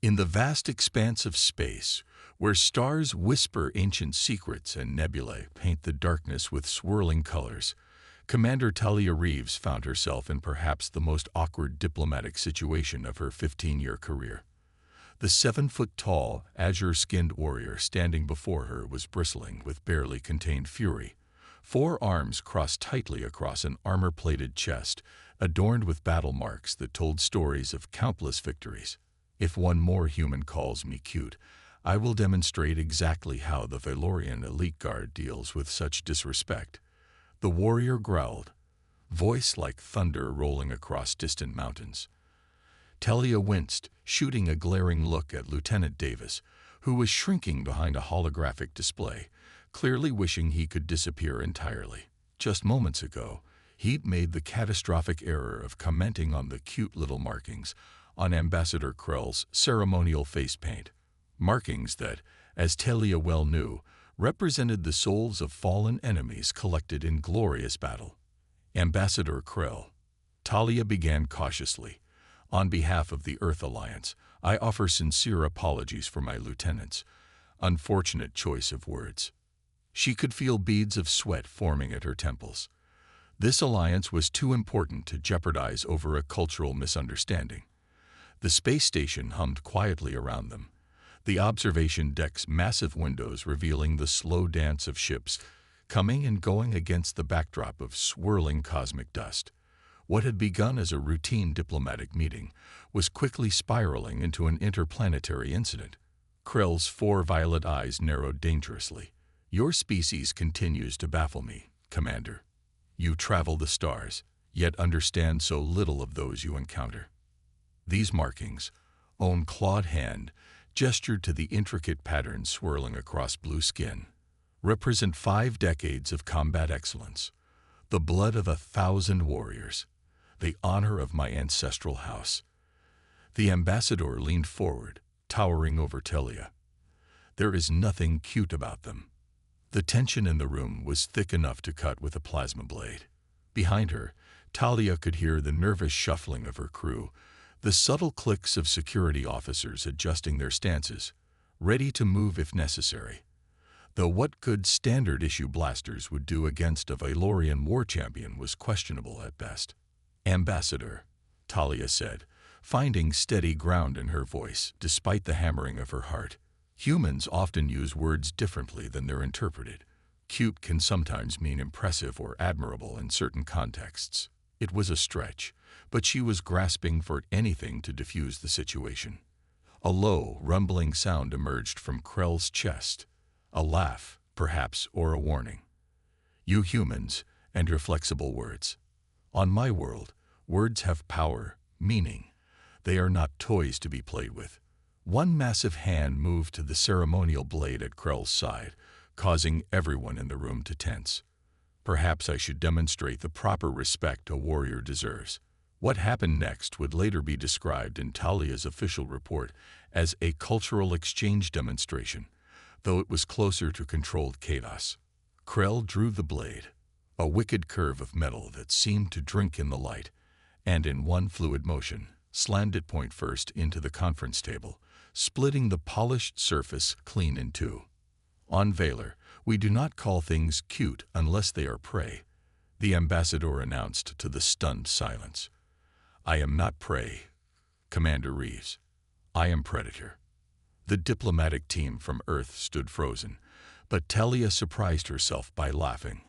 In the vast expanse of space, where stars whisper ancient secrets and nebulae paint the darkness with swirling colors, Commander Talia Reeves found herself in perhaps the most awkward diplomatic situation of her 15-year career. The 7-foot-tall, azure-skinned warrior standing before her was bristling with barely contained fury. 4 arms crossed tightly across an armor-plated chest, adorned with battle marks that told stories of countless victories. If one more human calls me cute, I will demonstrate exactly how the Valorian elite guard deals with such disrespect. The warrior growled, voice like thunder rolling across distant mountains. Talia winced, shooting a glaring look at Lieutenant Davis, who was shrinking behind a holographic display, clearly wishing he could disappear entirely. Just moments ago, he'd made the catastrophic error of commenting on the cute little markings on Ambassador Krell's ceremonial face paint. Markings that, as Talia well knew, represented the souls of fallen enemies collected in glorious battle. Ambassador Krell, Talia began cautiously. On behalf of the Earth Alliance, I offer sincere apologies for my lieutenant's unfortunate choice of words. She could feel beads of sweat forming at her temples. This alliance was too important to jeopardize over a cultural misunderstanding. The space station hummed quietly around them, the observation deck's massive windows revealing the slow dance of ships coming and going against the backdrop of swirling cosmic dust. What had begun as a routine diplomatic meeting was quickly spiraling into an interplanetary incident. Krell's 4 violet eyes narrowed dangerously. Your species continues to baffle me, Commander. You travel the stars, yet understand so little of those you encounter. These markings, own clawed hand, gestured to the intricate patterns swirling across blue skin, represent 5 decades of combat excellence, the blood of 1,000 warriors, the honor of my ancestral house. The ambassador leaned forward, towering over Talia. There is nothing cute about them. The tension in the room was thick enough to cut with a plasma blade. Behind her, Talia could hear the nervous shuffling of her crew, the subtle clicks of security officers adjusting their stances, ready to move if necessary. Though what good standard-issue blasters would do against a Valorian war champion was questionable at best. Ambassador, Talia said, finding steady ground in her voice despite the hammering of her heart. Humans often use words differently than they're interpreted. Cute can sometimes mean impressive or admirable in certain contexts. It was a stretch, but she was grasping for anything to diffuse the situation. A low, rumbling sound emerged from Krell's chest. A laugh, perhaps, or a warning. You humans, and your flexible words. On my world, words have power, meaning. They are not toys to be played with. One massive hand moved to the ceremonial blade at Krell's side, causing everyone in the room to tense. Perhaps I should demonstrate the proper respect a warrior deserves. What happened next would later be described in Talia's official report as a cultural exchange demonstration, though it was closer to controlled chaos. Krell drew the blade, a wicked curve of metal that seemed to drink in the light, and in one fluid motion, slammed it point first into the conference table, splitting the polished surface clean in 2. On Valor, we do not call things cute unless they are prey, the ambassador announced to the stunned silence. I am not prey, Commander Reeves. I am predator. The diplomatic team from Earth stood frozen, but Talia surprised herself by laughing.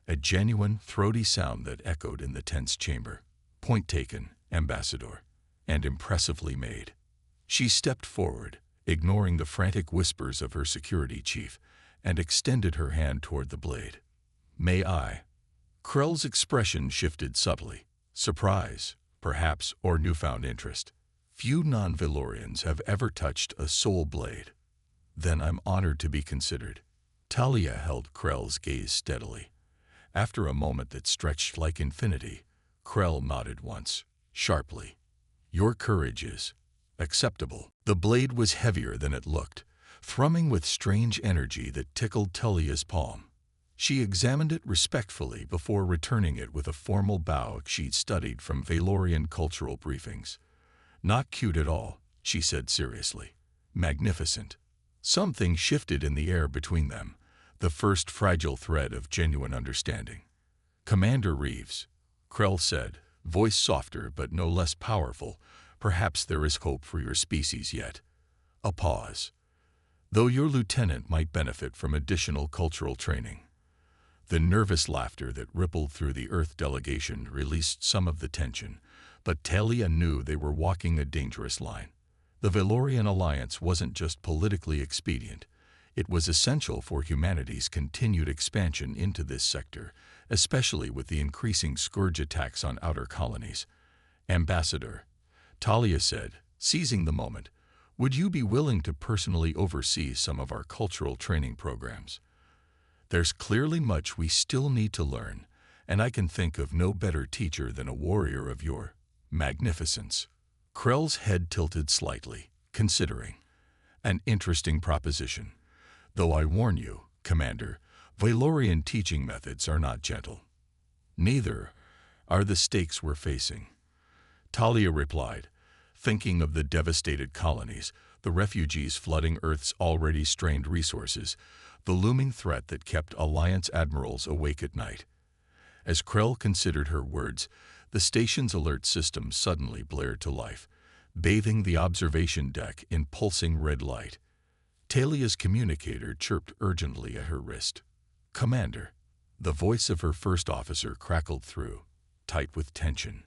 A genuine, throaty sound that echoed in the tense chamber. Point taken, Ambassador, and impressively made. She stepped forward, ignoring the frantic whispers of her security chief, and extended her hand toward the blade. May I? Krell's expression shifted subtly. Surprise, perhaps, or newfound interest. Few non-Valorians have ever touched a soul blade. Then I'm honored to be considered. Talia held Krell's gaze steadily. After a moment that stretched like infinity, Krell nodded once, sharply. Your courage is acceptable. The blade was heavier than it looked, thrumming with strange energy that tickled Talia's palm. She examined it respectfully before returning it with a formal bow she'd studied from Valorian cultural briefings. Not cute at all, she said seriously. Magnificent. Something shifted in the air between them, the first fragile thread of genuine understanding. Commander Reeves, Krell said, voice softer but no less powerful, perhaps there is hope for your species yet. A pause. Though your lieutenant might benefit from additional cultural training. The nervous laughter that rippled through the Earth delegation released some of the tension, but Talia knew they were walking a dangerous line. The Valorian alliance wasn't just politically expedient. It was essential for humanity's continued expansion into this sector, especially with the increasing scourge attacks on outer colonies. Ambassador, Talia said, seizing the moment, would you be willing to personally oversee some of our cultural training programs? There's clearly much we still need to learn, and I can think of no better teacher than a warrior of your magnificence. Krell's head tilted slightly, considering. An interesting proposition. Though I warn you, Commander, Valorian teaching methods are not gentle. Neither are the stakes we're facing. Talia replied, thinking of the devastated colonies, the refugees flooding Earth's already strained resources, the looming threat that kept Alliance admirals awake at night. As Krell considered her words, the station's alert system suddenly blared to life, bathing the observation deck in pulsing red light. Talia's communicator chirped urgently at her wrist. Commander. The voice of her first officer crackled through, tight with tension.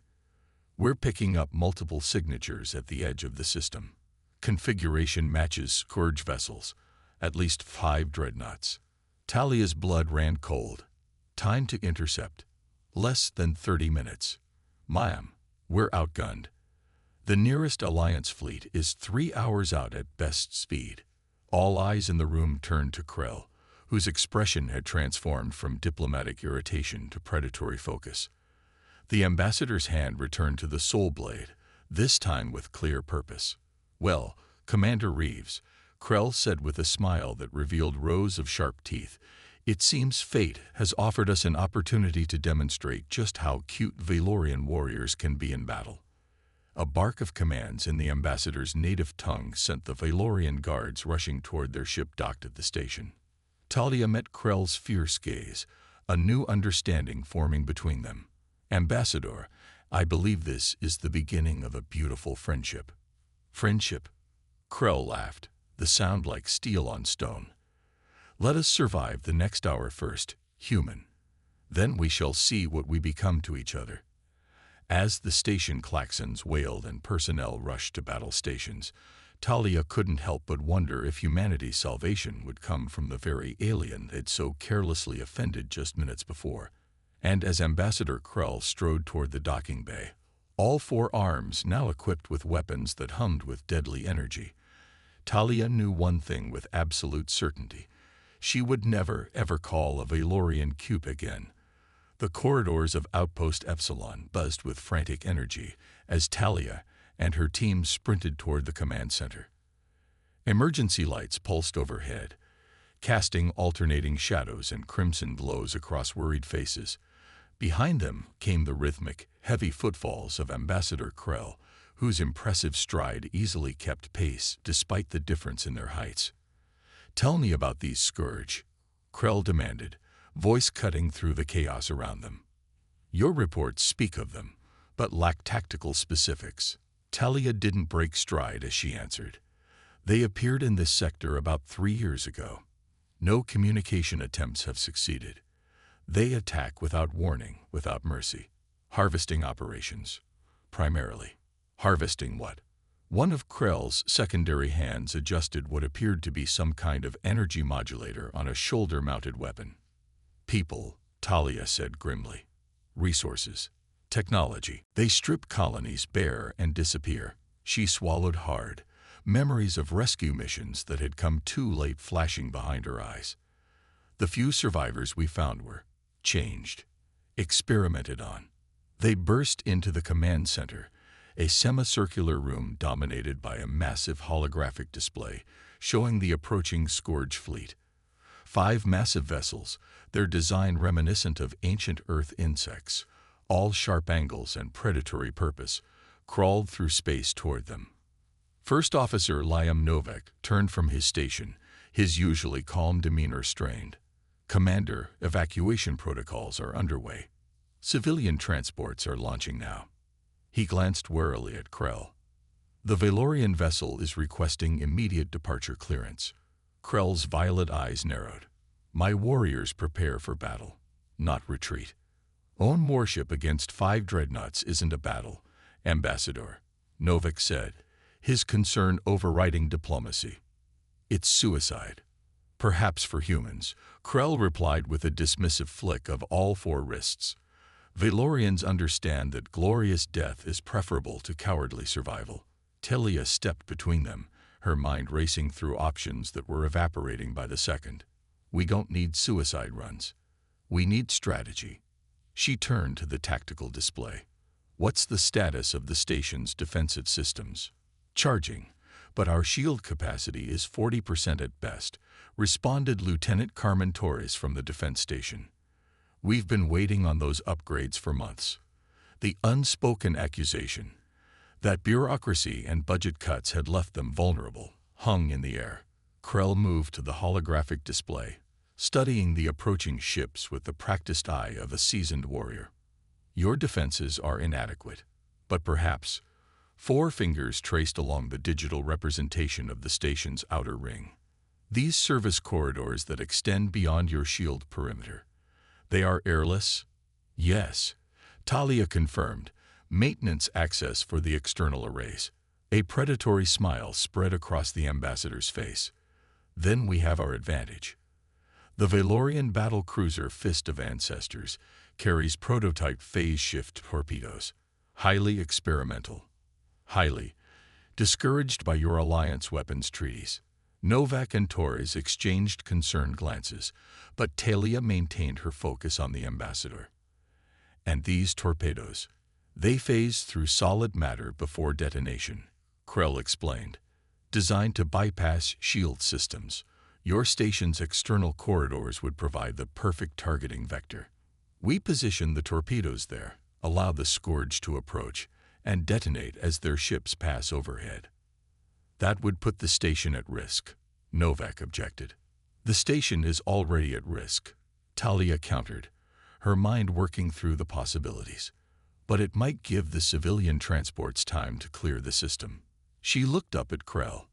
We're picking up multiple signatures at the edge of the system. Configuration matches scourge vessels, at least 5 dreadnoughts. Talia's blood ran cold. Time to intercept. Less than 30 minutes. Ma'am, we're outgunned. The nearest Alliance fleet is 3 hours out at best speed. All eyes in the room turned to Krell, whose expression had transformed from diplomatic irritation to predatory focus. The ambassador's hand returned to the soul blade, this time with clear purpose. Well, Commander Reeves, Krell said with a smile that revealed rows of sharp teeth, it seems fate has offered us an opportunity to demonstrate just how cute Valorian warriors can be in battle. A bark of commands in the ambassador's native tongue sent the Valorian guards rushing toward their ship docked at the station. Talia met Krell's fierce gaze, a new understanding forming between them. Ambassador, I believe this is the beginning of a beautiful friendship. Friendship? Krell laughed, the sound like steel on stone. Let us survive the next hour first, human. Then we shall see what we become to each other. As the station klaxons wailed and personnel rushed to battle stations, Talia couldn't help but wonder if humanity's salvation would come from the very alien they'd so carelessly offended just minutes before. And as Ambassador Krell strode toward the docking bay, all 4 arms now equipped with weapons that hummed with deadly energy, Talia knew one thing with absolute certainty. She would never, ever call a Valorian Cupe again. The corridors of Outpost Epsilon buzzed with frantic energy as Talia and her team sprinted toward the command center. Emergency lights pulsed overhead, casting alternating shadows and crimson glows across worried faces. Behind them came the rhythmic, heavy footfalls of Ambassador Krell, whose impressive stride easily kept pace despite the difference in their heights. Tell me about these scourge, Krell demanded, voice cutting through the chaos around them. Your reports speak of them, but lack tactical specifics. Talia didn't break stride as she answered. They appeared in this sector about 3 years ago. No communication attempts have succeeded. They attack without warning, without mercy. Harvesting operations, primarily. Harvesting what? One of Krell's secondary hands adjusted what appeared to be some kind of energy modulator on a shoulder-mounted weapon. People, Talia said grimly. Resources. Technology. They strip colonies bare and disappear. She swallowed hard, memories of rescue missions that had come too late flashing behind her eyes. The few survivors we found were changed, experimented on. They burst into the command center, a semicircular room dominated by a massive holographic display showing the approaching Scourge fleet. 5 massive vessels, their design reminiscent of ancient Earth insects, all sharp angles and predatory purpose, crawled through space toward them. First Officer Liam Novak turned from his station, his usually calm demeanor strained. Commander, evacuation protocols are underway. Civilian transports are launching now. He glanced warily at Krell. The Valorian vessel is requesting immediate departure clearance. Krell's violet eyes narrowed. My warriors prepare for battle, not retreat. Own warship against 5 dreadnoughts isn't a battle, Ambassador, Novak said, his concern overriding diplomacy. It's suicide. Perhaps for humans, Krell replied with a dismissive flick of all 4 wrists. Valorians understand that glorious death is preferable to cowardly survival. Talia stepped between them, her mind racing through options that were evaporating by the second. We don't need suicide runs. We need strategy. She turned to the tactical display. What's the status of the station's defensive systems? Charging, but our shield capacity is 40% at best, responded Lieutenant Carmen Torres from the defense station. We've been waiting on those upgrades for months. The unspoken accusation that bureaucracy and budget cuts had left them vulnerable hung in the air. Krell moved to the holographic display, studying the approaching ships with the practiced eye of a seasoned warrior. Your defenses are inadequate, but perhaps 4 fingers traced along the digital representation of the station's outer ring. These service corridors that extend beyond your shield perimeter. They are airless? Yes, Talia confirmed. Maintenance access for the external arrays. A predatory smile spread across the ambassador's face. Then we have our advantage. The Valorian battle cruiser Fist of Ancestors carries prototype phase shift torpedoes. Highly experimental. Highly discouraged by your alliance weapons treaties. Novak and Torres exchanged concerned glances, but Talia maintained her focus on the ambassador. And these torpedoes, they phase through solid matter before detonation, Krell explained. Designed to bypass shield systems, your station's external corridors would provide the perfect targeting vector. We position the torpedoes there, allow the Scourge to approach, and detonate as their ships pass overhead. That would put the station at risk, Novak objected. The station is already at risk, Talia countered, her mind working through the possibilities. But it might give the civilian transports time to clear the system. She looked up at Krell.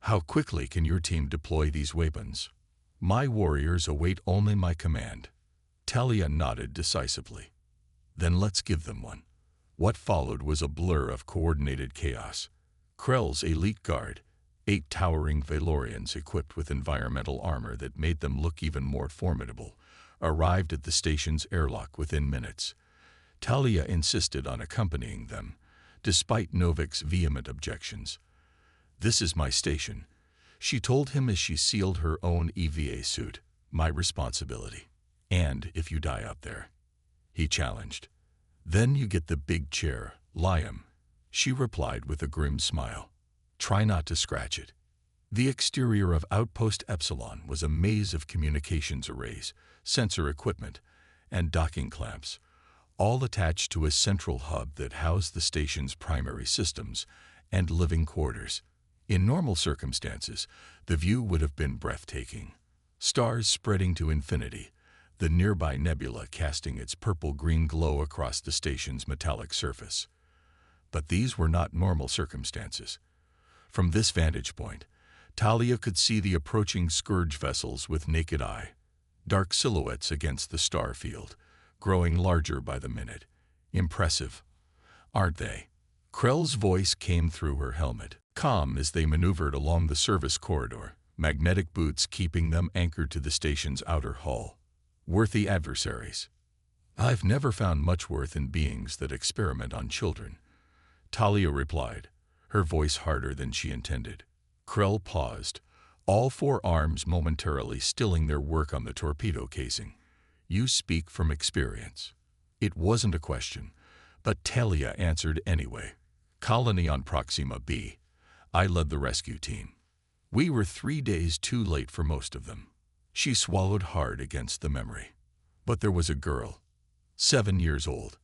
How quickly can your team deploy these weapons? My warriors await only my command. Talia nodded decisively. Then let's give them one. What followed was a blur of coordinated chaos. Krell's elite guard, 8 towering Valorians equipped with environmental armor that made them look even more formidable, arrived at the station's airlock within minutes. Talia insisted on accompanying them, despite Novak's vehement objections. This is my station, she told him as she sealed her own EVA suit. My responsibility. And if you die out there, he challenged. Then you get the big chair, Liam, she replied with a grim smile. Try not to scratch it. The exterior of Outpost Epsilon was a maze of communications arrays, sensor equipment, and docking clamps, all attached to a central hub that housed the station's primary systems and living quarters. In normal circumstances, the view would have been breathtaking. Stars spreading to infinity, the nearby nebula casting its purple-green glow across the station's metallic surface. But these were not normal circumstances. From this vantage point, Talia could see the approaching Scourge vessels with naked eye, dark silhouettes against the star field, growing larger by the minute. Impressive, aren't they? Krell's voice came through her helmet, calm as they maneuvered along the service corridor, magnetic boots keeping them anchored to the station's outer hull. Worthy adversaries. I've never found much worth in beings that experiment on children, Talia replied, her voice harder than she intended. Krell paused, all 4 arms momentarily stilling their work on the torpedo casing. You speak from experience. It wasn't a question, but Talia answered anyway. Colony on Proxima B. I led the rescue team. We were 3 days too late for most of them. She swallowed hard against the memory. But there was a girl, 7 years old.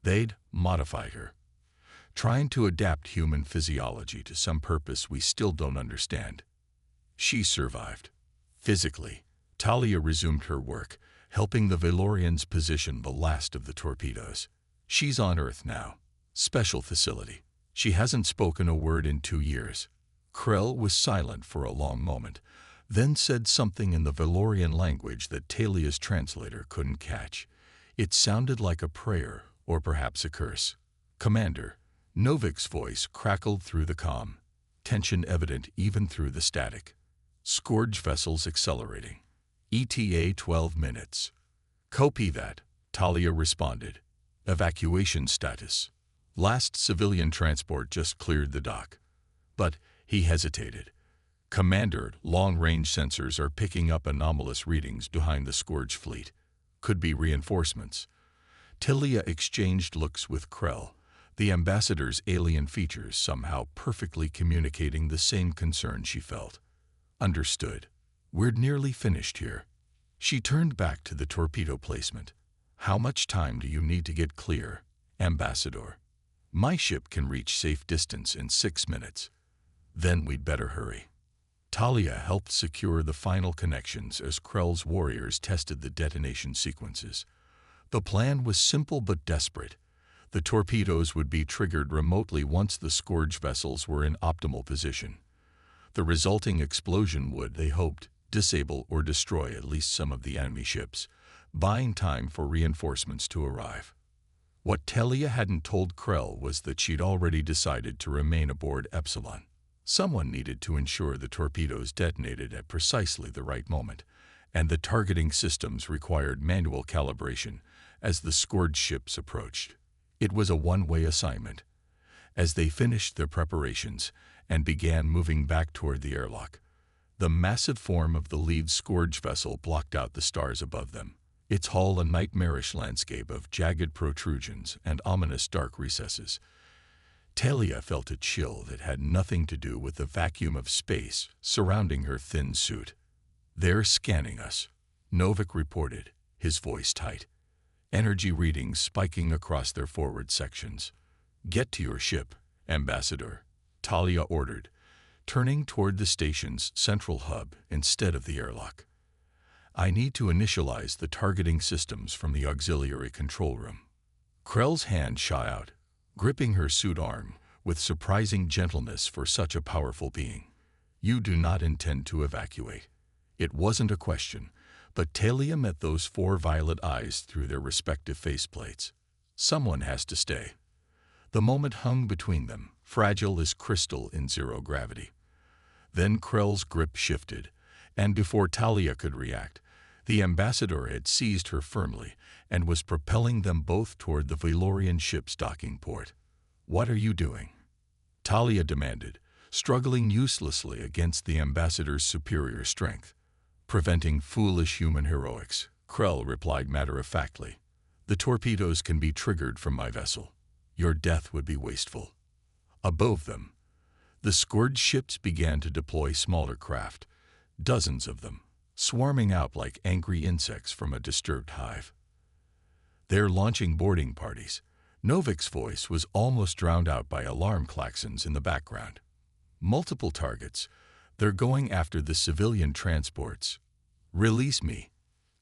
They'd modified her. trying to adapt human physiology to some purpose we still don't understand. She survived. Physically, Talia resumed her work, helping the Valorians position the last of the torpedoes. She's on Earth now. Special facility. She hasn't spoken a word in 2 years. Krell was silent for a long moment, then said something in the Valorian language that Talia's translator couldn't catch. It sounded like a prayer, or perhaps a curse. "Commander," Novik's voice crackled through the comm, tension evident even through the static. "Scourge vessels accelerating. ETA 12 minutes. Copy that," Talia responded. "Evacuation status. Last civilian transport just cleared the dock." But he hesitated. "Commander, long-range sensors are picking up anomalous readings behind the Scourge fleet. Could be reinforcements." Talia exchanged looks with Krell, the ambassador's alien features somehow perfectly communicating the same concern she felt. "Understood. We're nearly finished here." She turned back to the torpedo placement. "How much time do you need to get clear, Ambassador?" "My ship can reach safe distance in 6 minutes. Then we'd better hurry." Talia helped secure the final connections as Krell's warriors tested the detonation sequences. The plan was simple but desperate. The torpedoes would be triggered remotely once the Scourge vessels were in optimal position. The resulting explosion would, they hoped, disable or destroy at least some of the enemy ships, buying time for reinforcements to arrive. What Talia hadn't told Krell was that she'd already decided to remain aboard Epsilon. Someone needed to ensure the torpedoes detonated at precisely the right moment, and the targeting systems required manual calibration as the Scourge ships approached. It was a one-way assignment. As they finished their preparations and began moving back toward the airlock, the massive form of the lead Scourge vessel blocked out the stars above them, its hull a nightmarish landscape of jagged protrusions and ominous dark recesses. Talia felt a chill that had nothing to do with the vacuum of space surrounding her thin suit. "They're scanning us," Novik reported, his voice tight. Energy readings spiking across their forward sections. "Get to your ship, Ambassador," Talia ordered, turning toward the station's central hub instead of the airlock. "I need to initialize the targeting systems from the auxiliary control room." Krell's hand shot out, gripping her suit arm with surprising gentleness for such a powerful being. "You do not intend to evacuate." It wasn't a question, but Talia met those 4 violet eyes through their respective faceplates. Someone has to stay. The moment hung between them, fragile as crystal in zero gravity. Then Krell's grip shifted, and before Talia could react, the ambassador had seized her firmly and was propelling them both toward the Valorian ship's docking port. "What are you doing?" Talia demanded, struggling uselessly against the ambassador's superior strength. "Preventing foolish human heroics," Krell replied matter-of-factly. "The torpedoes can be triggered from my vessel. Your death would be wasteful." Above them, the Scourge ships began to deploy smaller craft, dozens of them, swarming out like angry insects from a disturbed hive. "They're launching boarding parties." Novik's voice was almost drowned out by alarm klaxons in the background. "Multiple targets. They're going after the civilian transports." "Release me,"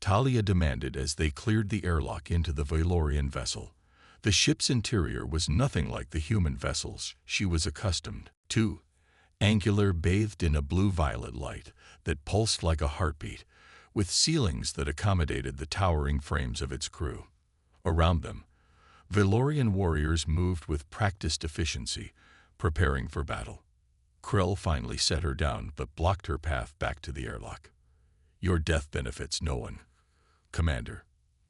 Talia demanded as they cleared the airlock into the Valorian vessel. The ship's interior was nothing like the human vessels she was accustomed to. Angular, bathed in a blue-violet light that pulsed like a heartbeat, with ceilings that accommodated the towering frames of its crew. Around them, Valorian warriors moved with practiced efficiency, preparing for battle. Krell finally set her down but blocked her path back to the airlock. "Your death benefits no one, Commander.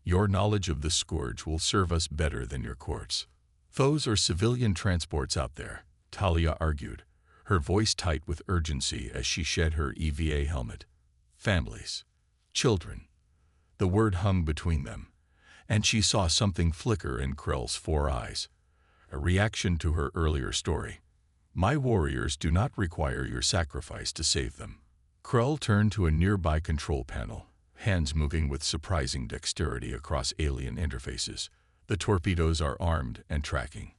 Your knowledge of the Scourge will serve us better than your courts." "Those are civilian transports out there," Talia argued, her voice tight with urgency as she shed her EVA helmet. "Families. Children." The word hung between them, and she saw something flicker in Krell's 4 eyes, a reaction to her earlier story. "My warriors do not require your sacrifice to save them." Krell turned to a nearby control panel, hands moving with surprising dexterity across alien interfaces. "The torpedoes are armed and tracking.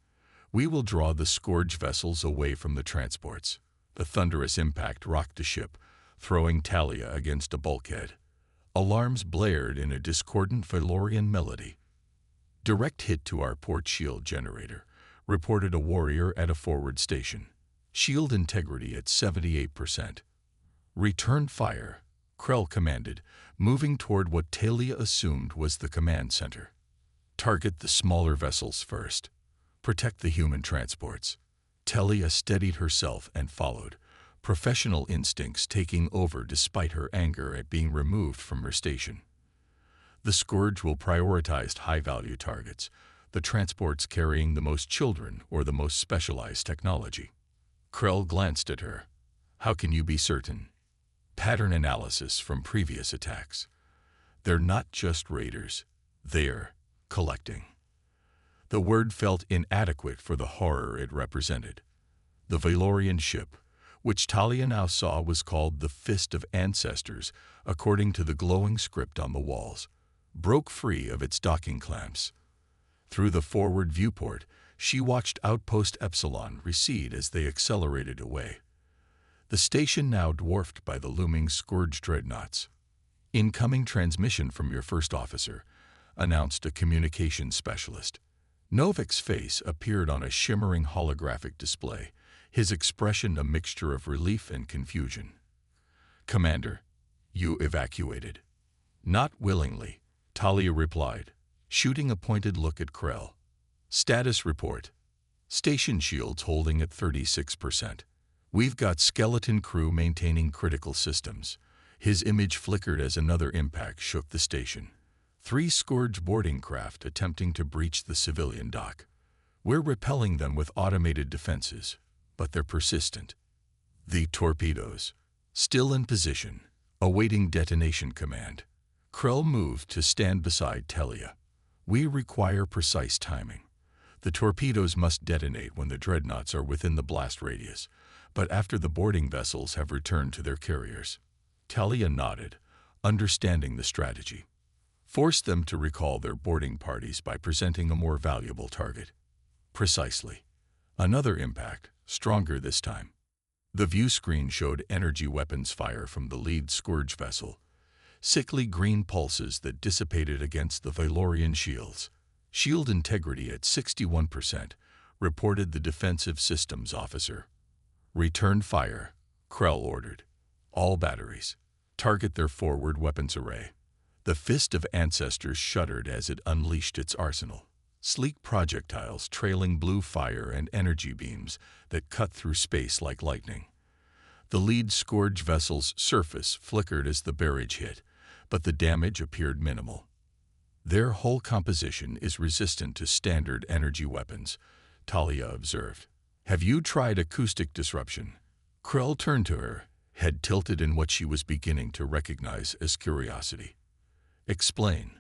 We will draw the Scourge vessels away from the transports. The thunderous impact rocked the ship, throwing Talia against a bulkhead. Alarms blared in a discordant Valorian melody. Direct hit to our port shield generator, reported a warrior at a forward station. Shield integrity at 78%. Return fire, Krell commanded, moving toward what Talia assumed was the command center. Target the smaller vessels first. Protect the human transports. Talia steadied herself and followed, professional instincts taking over despite her anger at being removed from her station. The Scourge will prioritize high-value targets, the transports carrying the most children or the most specialized technology. Krell glanced at her. How can you be certain? Pattern analysis from previous attacks. They're not just raiders. They're collecting. The word felt inadequate for the horror it represented. The Valorian ship, which Talia now saw was called the Fist of Ancestors, according to the glowing script on the walls, broke free of its docking clamps. Through the forward viewport, she watched Outpost Epsilon recede as they accelerated away. The station now dwarfed by the looming Scourge dreadnoughts. Incoming transmission from your first officer, announced a communications specialist. Novik's face appeared on a shimmering holographic display, his expression a mixture of relief and confusion. Commander, you evacuated. Not willingly, Talia replied, shooting a pointed look at Krell. Status report. Station shields holding at 36%. We've got skeleton crew maintaining critical systems. His image flickered as another impact shook the station. 3 Scourge boarding craft attempting to breach the civilian dock. We're repelling them with automated defenses, but they're persistent. The torpedoes, still in position, awaiting detonation command. Krell moved to stand beside Talia. We require precise timing. The torpedoes must detonate when the dreadnoughts are within the blast radius, but after the boarding vessels have returned to their carriers. Talia nodded, understanding the strategy. Force them to recall their boarding parties by presenting a more valuable target. Precisely. Another impact, stronger this time. The view screen showed energy weapons fire from the lead Scourge vessel, sickly green pulses that dissipated against the Valorian shields. Shield integrity at 61%, reported the defensive systems officer. Return fire, Krell ordered. All batteries. Target their forward weapons array. The Fist of Ancestors shuddered as it unleashed its arsenal. Sleek projectiles trailing blue fire and energy beams that cut through space like lightning. The lead Scourge vessel's surface flickered as the barrage hit, but the damage appeared minimal. Their whole composition is resistant to standard energy weapons, Talia observed. Have you tried acoustic disruption? Krell turned to her, head tilted in what she was beginning to recognize as curiosity. Explain.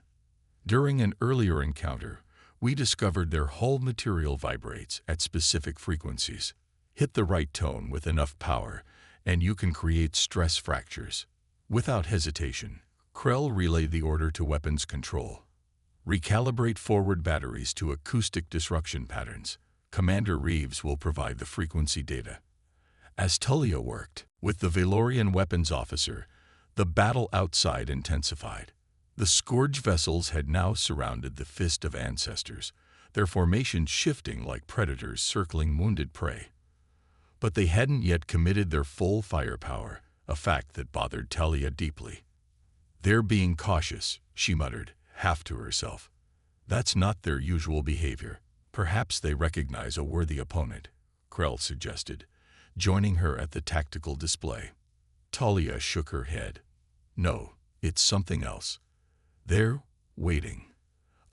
During an earlier encounter, we discovered their whole material vibrates at specific frequencies. Hit the right tone with enough power, and you can create stress fractures. Without hesitation, Krell relayed the order to weapons control. Recalibrate forward batteries to acoustic disruption patterns. Commander Reeves will provide the frequency data. As Talia worked with the Valorian weapons officer, the battle outside intensified. The Scourge vessels had now surrounded the Fist of Ancestors, their formation shifting like predators circling wounded prey. But they hadn't yet committed their full firepower, a fact that bothered Talia deeply. They're being cautious, she muttered, half to herself. That's not their usual behavior. Perhaps they recognize a worthy opponent, Krell suggested, joining her at the tactical display. Talia shook her head. No, it's something else. They're waiting.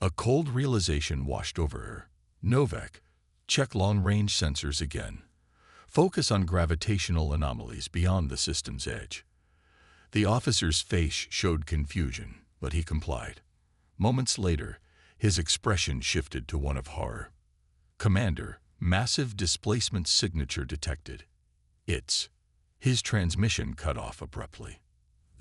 A cold realization washed over her. Novak, check long-range sensors again. Focus on gravitational anomalies beyond the system's edge. The officer's face showed confusion, but he complied. Moments later, his expression shifted to one of horror. Commander, massive displacement signature detected. His transmission cut off abruptly.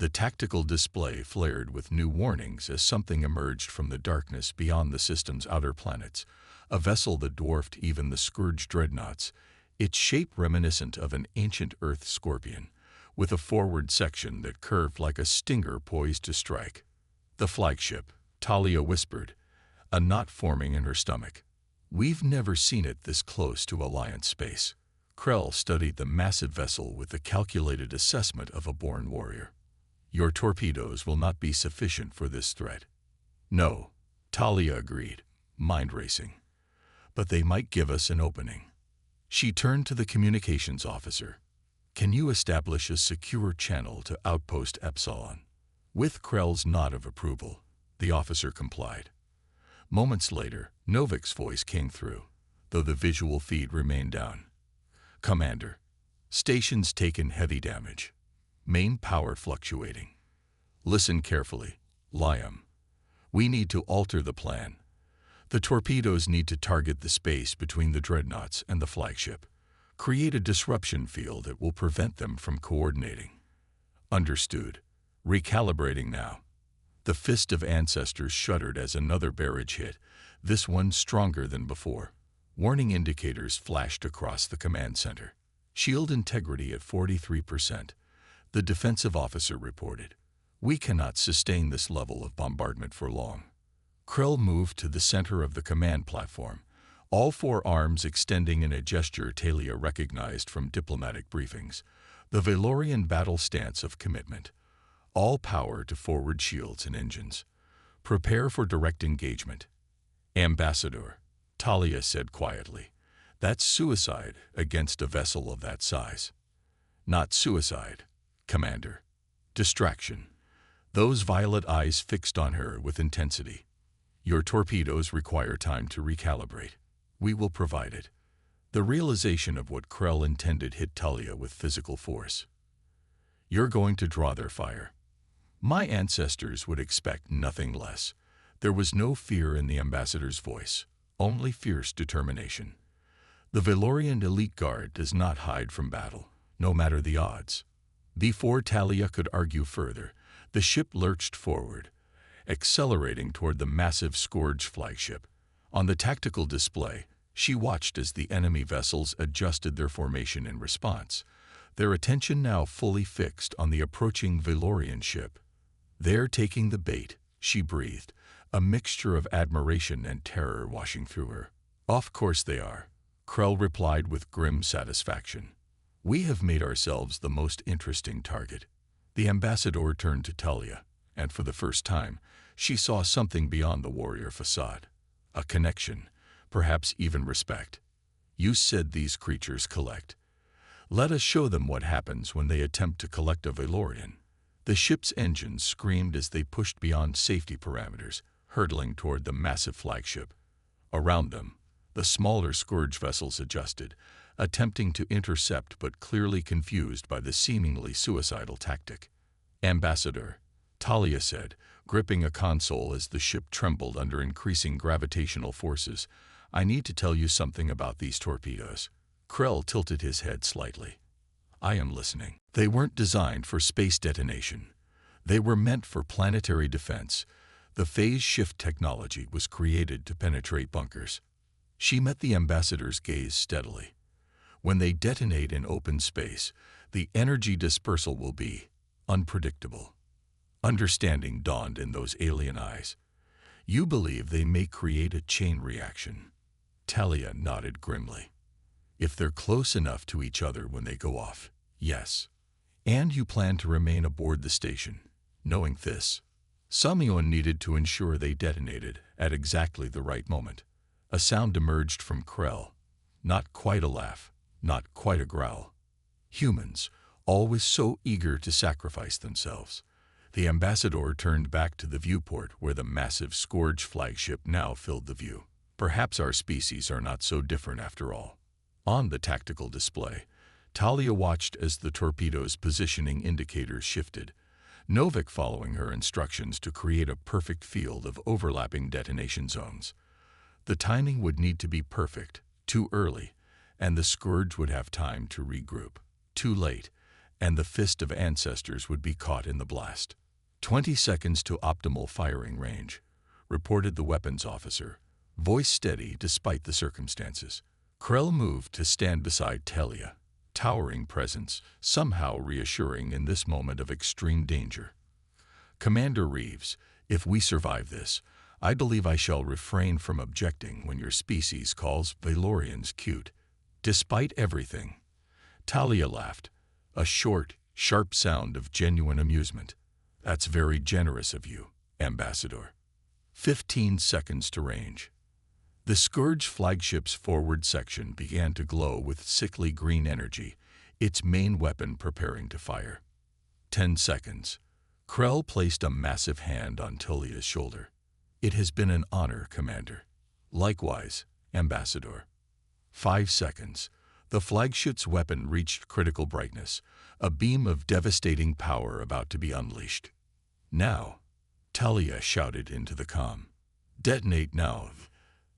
The tactical display flared with new warnings as something emerged from the darkness beyond the system's outer planets, a vessel that dwarfed even the Scourge dreadnoughts, its shape reminiscent of an ancient Earth scorpion, with a forward section that curved like a stinger poised to strike. The flagship, Talia whispered, a knot forming in her stomach. We've never seen it this close to Alliance space. Krell studied the massive vessel with the calculated assessment of a born warrior. Your torpedoes will not be sufficient for this threat. No, Talia agreed, mind racing. But they might give us an opening. She turned to the communications officer. Can you establish a secure channel to Outpost Epsilon? With Krell's nod of approval, the officer complied. Moments later, Novik's voice came through, though the visual feed remained down. Commander, station's taken heavy damage. Main power fluctuating. Listen carefully, Liam. We need to alter the plan. The torpedoes need to target the space between the dreadnoughts and the flagship. Create a disruption field that will prevent them from coordinating. Understood. Recalibrating now. The fist of ancestors shuddered as another barrage hit, this one stronger than before. Warning indicators flashed across the command center. Shield integrity at 43%. The defensive officer reported. We cannot sustain this level of bombardment for long. Krell moved to the center of the command platform, all four arms extending in a gesture Talia recognized from diplomatic briefings, the Valorian battle stance of commitment. All power to forward shields and engines. Prepare for direct engagement. Ambassador, Talia said quietly, that's suicide against a vessel of that size. Not suicide, Commander. Distraction. Those violet eyes fixed on her with intensity. Your torpedoes require time to recalibrate. We will provide it. The realization of what Krell intended hit Talia with physical force. You're going to draw their fire. My ancestors would expect nothing less. There was no fear in the ambassador's voice, only fierce determination. The Valorian elite guard does not hide from battle, no matter the odds. Before Talia could argue further, the ship lurched forward, accelerating toward the massive Scourge flagship. On the tactical display, she watched as the enemy vessels adjusted their formation in response, their attention now fully fixed on the approaching Valorian ship. They're taking the bait, she breathed, a mixture of admiration and terror washing through her. Of course they are, Krell replied with grim satisfaction. We have made ourselves the most interesting target. The ambassador turned to Talia, and for the first time, she saw something beyond the warrior facade. A connection, perhaps even respect. You said these creatures collect. Let us show them what happens when they attempt to collect a Valorian. The ship's engines screamed as they pushed beyond safety parameters, hurtling toward the massive flagship. Around them, the smaller Scourge vessels adjusted, attempting to intercept but clearly confused by the seemingly suicidal tactic. Ambassador, Talia said, gripping a console as the ship trembled under increasing gravitational forces, I need to tell you something about these torpedoes. Krell tilted his head slightly. I am listening. They weren't designed for space detonation. They were meant for planetary defense. The phase shift technology was created to penetrate bunkers. She met the ambassador's gaze steadily. When they detonate in open space, the energy dispersal will be unpredictable. Understanding dawned in those alien eyes. You believe they may create a chain reaction. Talia nodded grimly. If they're close enough to each other when they go off, yes. And you plan to remain aboard the station, knowing this. Someone needed to ensure they detonated at exactly the right moment. A sound emerged from Krell. Not quite a laugh, not quite a growl. Humans, always so eager to sacrifice themselves. The ambassador turned back to the viewport where the massive Scourge flagship now filled the view. Perhaps our species are not so different after all. On the tactical display, Talia watched as the torpedo's positioning indicators shifted, Novik following her instructions to create a perfect field of overlapping detonation zones. The timing would need to be perfect, too early, and the Scourge would have time to regroup. Too late, and the fist of ancestors would be caught in the blast. 20 seconds to optimal firing range, reported the weapons officer, voice steady despite the circumstances. Krell moved to stand beside Talia, towering presence, somehow reassuring in this moment of extreme danger. Commander Reeves, if we survive this, I believe I shall refrain from objecting when your species calls Valorians cute. Despite everything, Talia laughed, a short, sharp sound of genuine amusement. That's very generous of you, Ambassador. 15 seconds to range. The Scourge flagship's forward section began to glow with sickly green energy, its main weapon preparing to fire. 10 seconds. Krell placed a massive hand on Talia's shoulder. It has been an honor, Commander. Likewise, Ambassador. 5 seconds. The flagship's weapon reached critical brightness, a beam of devastating power about to be unleashed. Now, Talia shouted into the comm. Detonate now.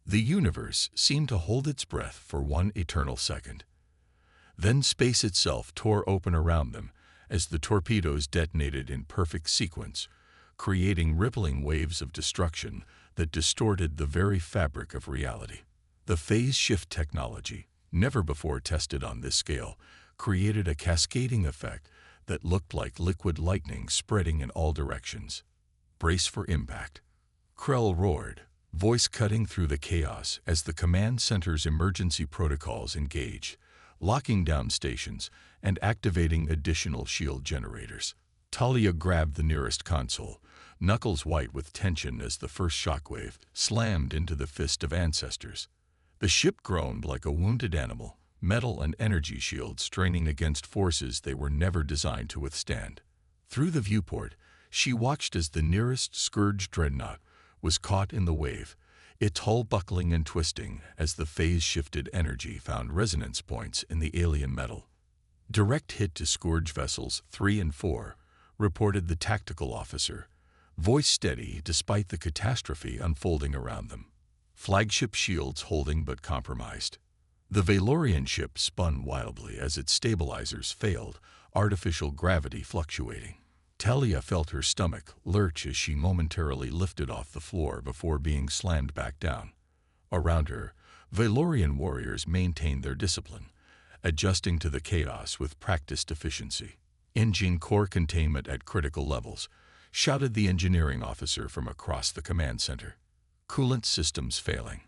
The universe seemed to hold its breath for one eternal second. Then space itself tore open around them as the torpedoes detonated in perfect sequence, creating rippling waves of destruction that distorted the very fabric of reality. The phase shift technology, never before tested on this scale, created a cascading effect that looked like liquid lightning spreading in all directions. Brace for impact. Krell roared, voice cutting through the chaos as the command center's emergency protocols engaged, locking down stations and activating additional shield generators. Talia grabbed the nearest console, knuckles white with tension as the first shockwave slammed into the fist of ancestors. The ship groaned like a wounded animal, metal and energy shields straining against forces they were never designed to withstand. Through the viewport, she watched as the nearest Scourge dreadnought was caught in the wave, its hull buckling and twisting as the phase-shifted energy found resonance points in the alien metal. Direct hit to Scourge vessels 3 and 4, reported the tactical officer, voice steady despite the catastrophe unfolding around them. Flagship shields holding but compromised. The Valorian ship spun wildly as its stabilizers failed, artificial gravity fluctuating. Talia felt her stomach lurch as she momentarily lifted off the floor before being slammed back down. Around her, Valorian warriors maintained their discipline, adjusting to the chaos with practiced efficiency. Engine core containment at critical levels, shouted the engineering officer from across the command center. Coolant systems failing.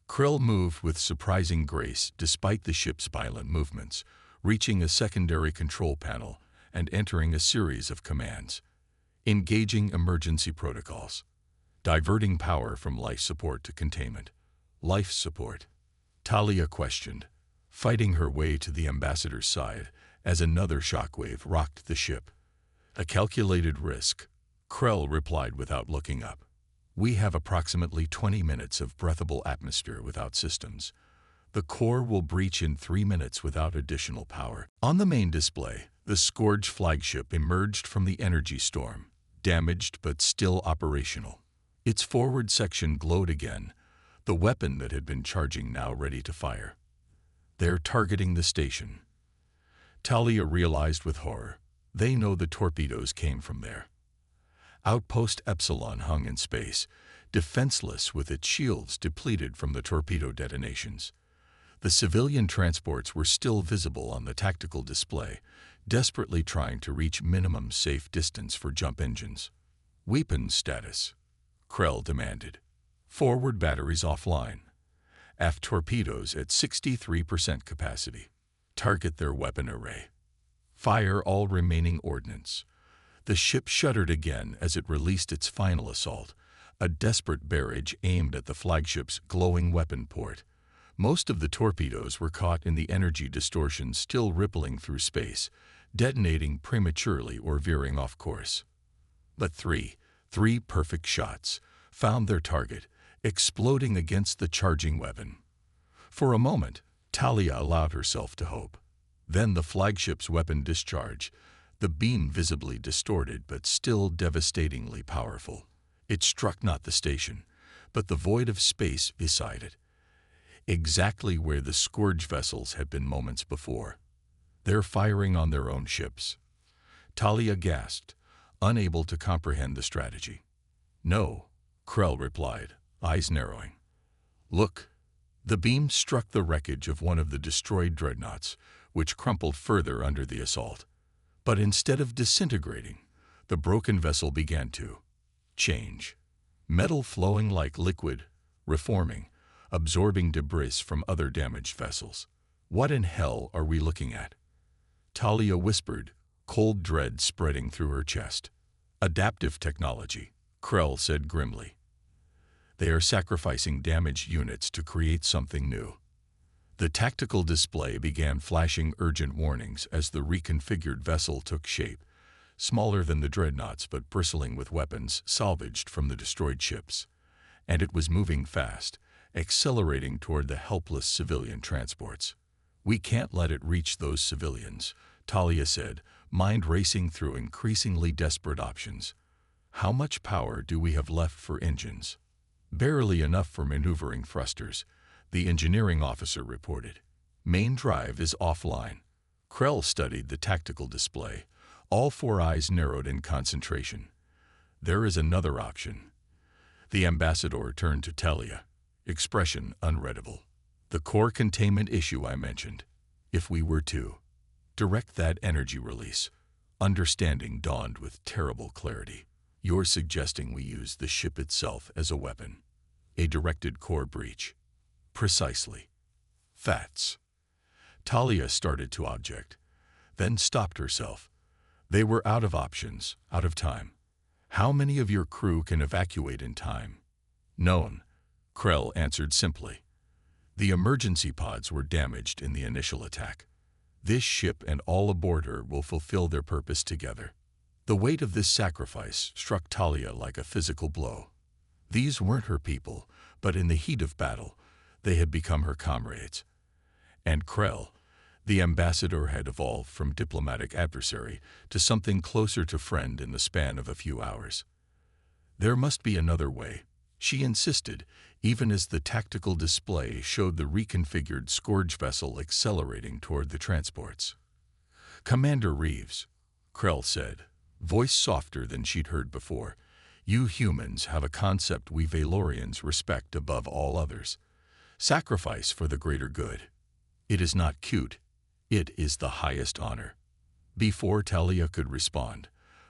Krell moved with surprising grace despite the ship's violent movements, reaching a secondary control panel and entering a series of commands. Engaging emergency protocols. Diverting power from life support to containment. Life support. Talia questioned, fighting her way to the ambassador's side as another shockwave rocked the ship. A calculated risk. Krell replied without looking up. We have approximately 20 minutes of breathable atmosphere without systems. The core will breach in 3 minutes without additional power. On the main display, the Scourge flagship emerged from the energy storm, damaged but still operational. Its forward section glowed again, the weapon that had been charging now ready to fire. They're targeting the station. Talia realized with horror. They know the torpedoes came from there. Outpost Epsilon hung in space, defenseless with its shields depleted from the torpedo detonations. The civilian transports were still visible on the tactical display, desperately trying to reach minimum safe distance for jump engines. Weapons status, Krell demanded. Forward batteries offline. Aft torpedoes at 63% capacity. Target their weapon array. Fire all remaining ordnance. The ship shuddered again as it released its final assault, a desperate barrage aimed at the flagship's glowing weapon port. Most of the torpedoes were caught in the energy distortion still rippling through space, detonating prematurely or veering off course. But three perfect shots, found their target, exploding against the charging weapon. For a moment, Talia allowed herself to hope. Then the flagship's weapon discharged, the beam visibly distorted but still devastatingly powerful. It struck not the station, but the void of space beside it, exactly where the Scourge vessels had been moments before. They're firing on their own ships. Talia gasped, unable to comprehend the strategy. No, Krell replied, eyes narrowing. Look. The beam struck the wreckage of one of the destroyed dreadnoughts, which crumpled further under the assault. But instead of disintegrating, the broken vessel began to change. Metal flowing like liquid, reforming, absorbing debris from other damaged vessels. What in hell are we looking at? Talia whispered, cold dread spreading through her chest. Adaptive technology, Krell said grimly. They are sacrificing damaged units to create something new. The tactical display began flashing urgent warnings as the reconfigured vessel took shape, smaller than the dreadnoughts but bristling with weapons salvaged from the destroyed ships. And it was moving fast, accelerating toward the helpless civilian transports. We can't let it reach those civilians, Talia said, mind racing through increasingly desperate options. How much power do we have left for engines? Barely enough for maneuvering thrusters, the engineering officer reported. Main drive is offline. Krell studied the tactical display, all four eyes narrowed in concentration. There is another option. The ambassador turned to Talia, expression unreadable. The core containment issue I mentioned. If we were to direct that energy release, understanding dawned with terrible clarity. You're suggesting we use the ship itself as a weapon. A directed core breach. Precisely. Fats. Talia started to object, then stopped herself. They were out of options, out of time. How many of your crew can evacuate in time? None, Krell answered simply. The emergency pods were damaged in the initial attack. This ship and all aboard her will fulfill their purpose together. The weight of this sacrifice struck Talia like a physical blow. These weren't her people, but in the heat of battle, they had become her comrades. And Krell, the ambassador, had evolved from diplomatic adversary to something closer to friend in the span of a few hours. There must be another way, she insisted, even as the tactical display showed the reconfigured Scourge vessel accelerating toward the transports. Commander Reeves, Krell said, voice softer than she'd heard before, you humans have a concept we Valorians respect above all others. Sacrifice for the greater good. It is not cute. It is the highest honor. Before Talia could respond,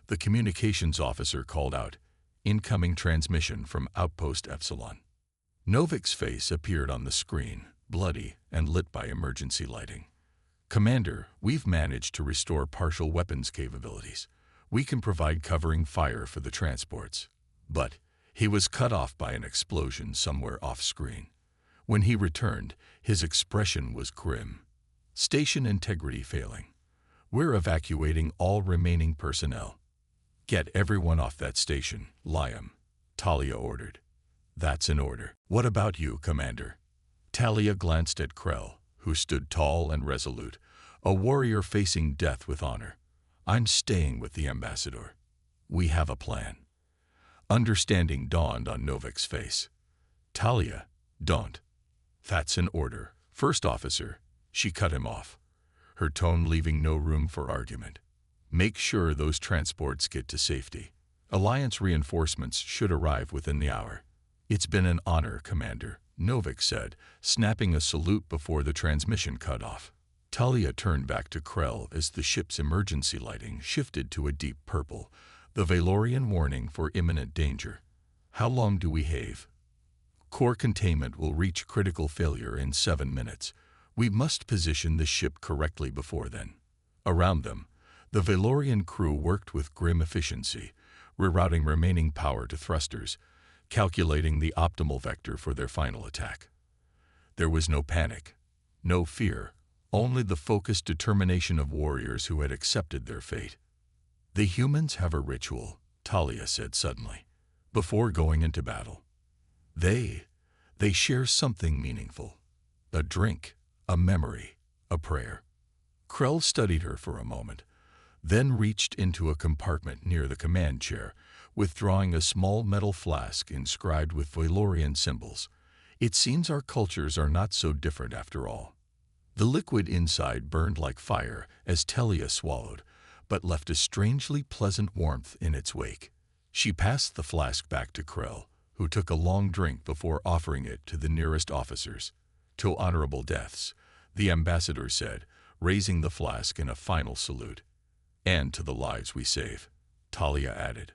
the communications officer called out, incoming transmission from Outpost Epsilon. Novik's face appeared on the screen, bloody and lit by emergency lighting. Commander, we've managed to restore partial weapons capabilities. We can provide covering fire for the transports. But he was cut off by an explosion somewhere off-screen. When he returned, his expression was grim. Station integrity failing. We're evacuating all remaining personnel. Get everyone off that station, Liam, Talia ordered. That's an order. What about you, Commander? Talia glanced at Krell, who stood tall and resolute, a warrior facing death with honor. I'm staying with the ambassador. We have a plan. Understanding dawned on Novik's face. Talia, don't. That's an order. First officer, she cut him off, her tone leaving no room for argument. Make sure those transports get to safety. Alliance reinforcements should arrive within the hour. It's been an honor, Commander, Novik said, snapping a salute before the transmission cut off. Talia turned back to Krell as the ship's emergency lighting shifted to a deep purple, the Valorian warning for imminent danger. How long do we have? Core containment will reach critical failure in 7 minutes. We must position the ship correctly before then. Around them, the Valorian crew worked with grim efficiency, rerouting remaining power to thrusters, calculating the optimal vector for their final attack. There was no panic, no fear, only the focused determination of warriors who had accepted their fate. The humans have a ritual, Talia said suddenly, before going into battle. They share something meaningful. A drink, a memory, a prayer. Krell studied her for a moment, then reached into a compartment near the command chair, withdrawing a small metal flask inscribed with Valorian symbols. It seems our cultures are not so different after all. The liquid inside burned like fire as Talia swallowed, but left a strangely pleasant warmth in its wake. She passed the flask back to Krell, who took a long drink before offering it to the nearest officers. "To honorable deaths," the ambassador said, raising the flask in a final salute. "And to the lives we save," Talia added.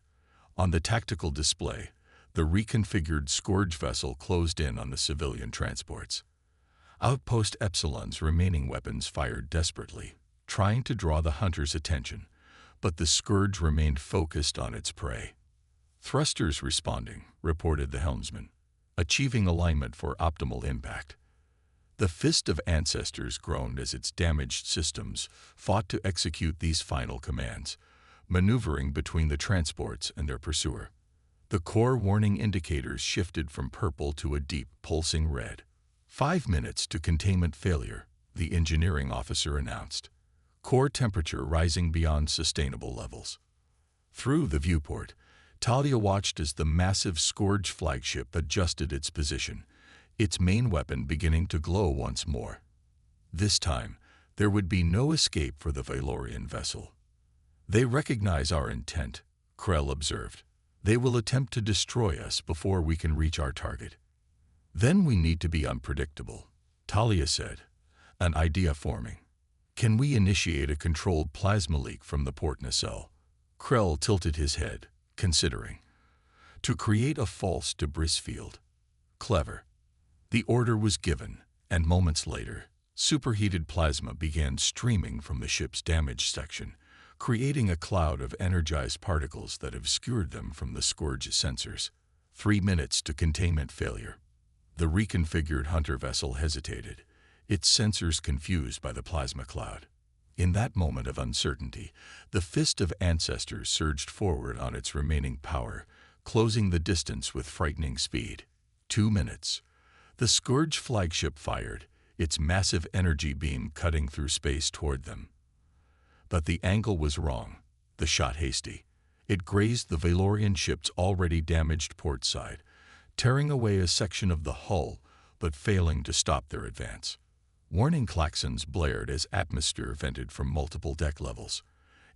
On the tactical display, the reconfigured Scourge vessel closed in on the civilian transports. Outpost Epsilon's remaining weapons fired desperately, trying to draw the hunter's attention, but the Scourge remained focused on its prey. "Thrusters responding," reported the helmsman, achieving alignment for optimal impact. The Fist of Ancestors groaned as its damaged systems fought to execute these final commands, maneuvering between the transports and their pursuer. The core warning indicators shifted from purple to a deep, pulsing red. 5 minutes to containment failure, the engineering officer announced. Core temperature rising beyond sustainable levels. Through the viewport, Talia watched as the massive Scourge flagship adjusted its position, its main weapon beginning to glow once more. This time, there would be no escape for the Valorian vessel. "They recognize our intent," Krell observed. "They will attempt to destroy us before we can reach our target." "Then we need to be unpredictable," Talia said, an idea forming. "Can we initiate a controlled plasma leak from the port nacelle?" Krell tilted his head, considering. "To create a false debris field." "Clever." The order was given, and moments later, superheated plasma began streaming from the ship's damaged section, creating a cloud of energized particles that obscured them from the Scourge's sensors. 3 minutes to containment failure. The reconfigured hunter vessel hesitated, its sensors confused by the plasma cloud. In that moment of uncertainty, the Fist of Ancestors surged forward on its remaining power, closing the distance with frightening speed. 2 minutes. The Scourge flagship fired, its massive energy beam cutting through space toward them. But the angle was wrong, the shot hasty. It grazed the Valorian ship's already damaged port side, tearing away a section of the hull, but failing to stop their advance. Warning klaxons blared as atmosphere vented from multiple deck levels.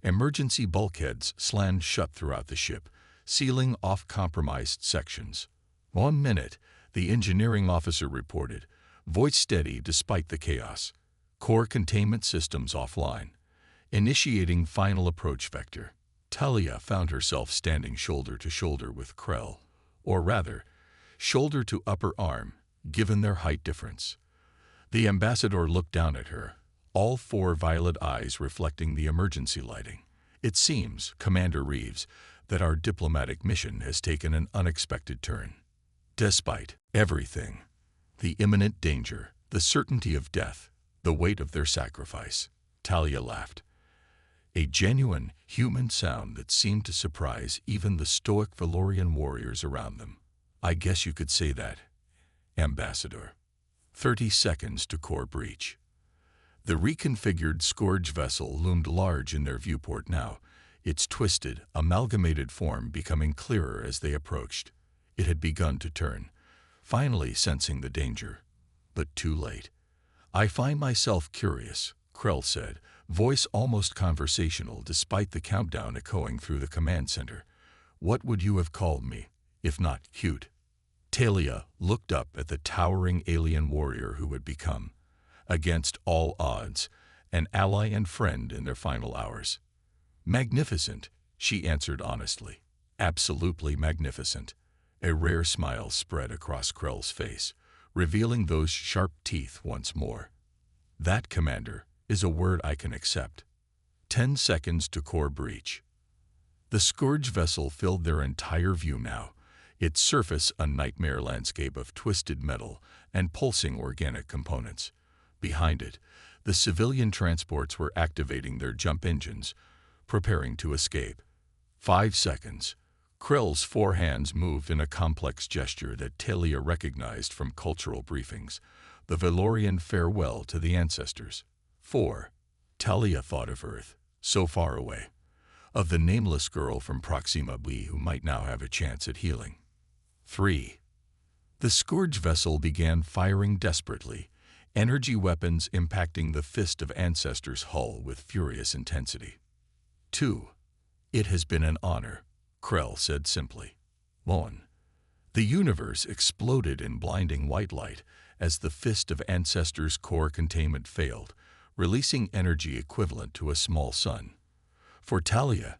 Emergency bulkheads slammed shut throughout the ship, sealing off compromised sections. 1 minute, the engineering officer reported, voice steady despite the chaos. "Core containment systems offline. Initiating final approach vector." Talia found herself standing shoulder to shoulder with Krell, or rather, shoulder to upper arm, given their height difference. The ambassador looked down at her, all 4 violet eyes reflecting the emergency lighting. "It seems, Commander Reeves, that our diplomatic mission has taken an unexpected turn. Despite everything, the imminent danger, the certainty of death, the weight of their sacrifice," Talia laughed. A genuine, human sound that seemed to surprise even the stoic Valorian warriors around them. "I guess you could say that, Ambassador." 30 seconds to core breach. The reconfigured Scourge vessel loomed large in their viewport now, its twisted, amalgamated form becoming clearer as they approached. It had begun to turn, finally sensing the danger, but too late. "I find myself curious," Krell said, voice almost conversational despite the countdown echoing through the command center. "What would you have called me, if not cute?" Talia looked up at the towering alien warrior who had become, against all odds, an ally and friend in their final hours. "Magnificent," she answered honestly. "Absolutely magnificent." A rare smile spread across Krell's face, revealing those sharp teeth once more. "That, Commander, is a word I can accept." 10 seconds to core breach. The Scourge vessel filled their entire view now, its surface a nightmare landscape of twisted metal and pulsing organic components. Behind it, the civilian transports were activating their jump engines, preparing to escape. 5 seconds. Krell's 4 hands moved in a complex gesture that Talia recognized from cultural briefings, the Valorian farewell to the ancestors. 4. Talia thought of Earth, so far away, of the nameless girl from Proxima B who might now have a chance at healing. 3. The Scourge vessel began firing desperately, energy weapons impacting the Fist of Ancestors' hull with furious intensity. 2. It has been an honor, Krell said simply. 1. The universe exploded in blinding white light as the Fist of Ancestors' core containment failed, releasing energy equivalent to a small sun. For Talia,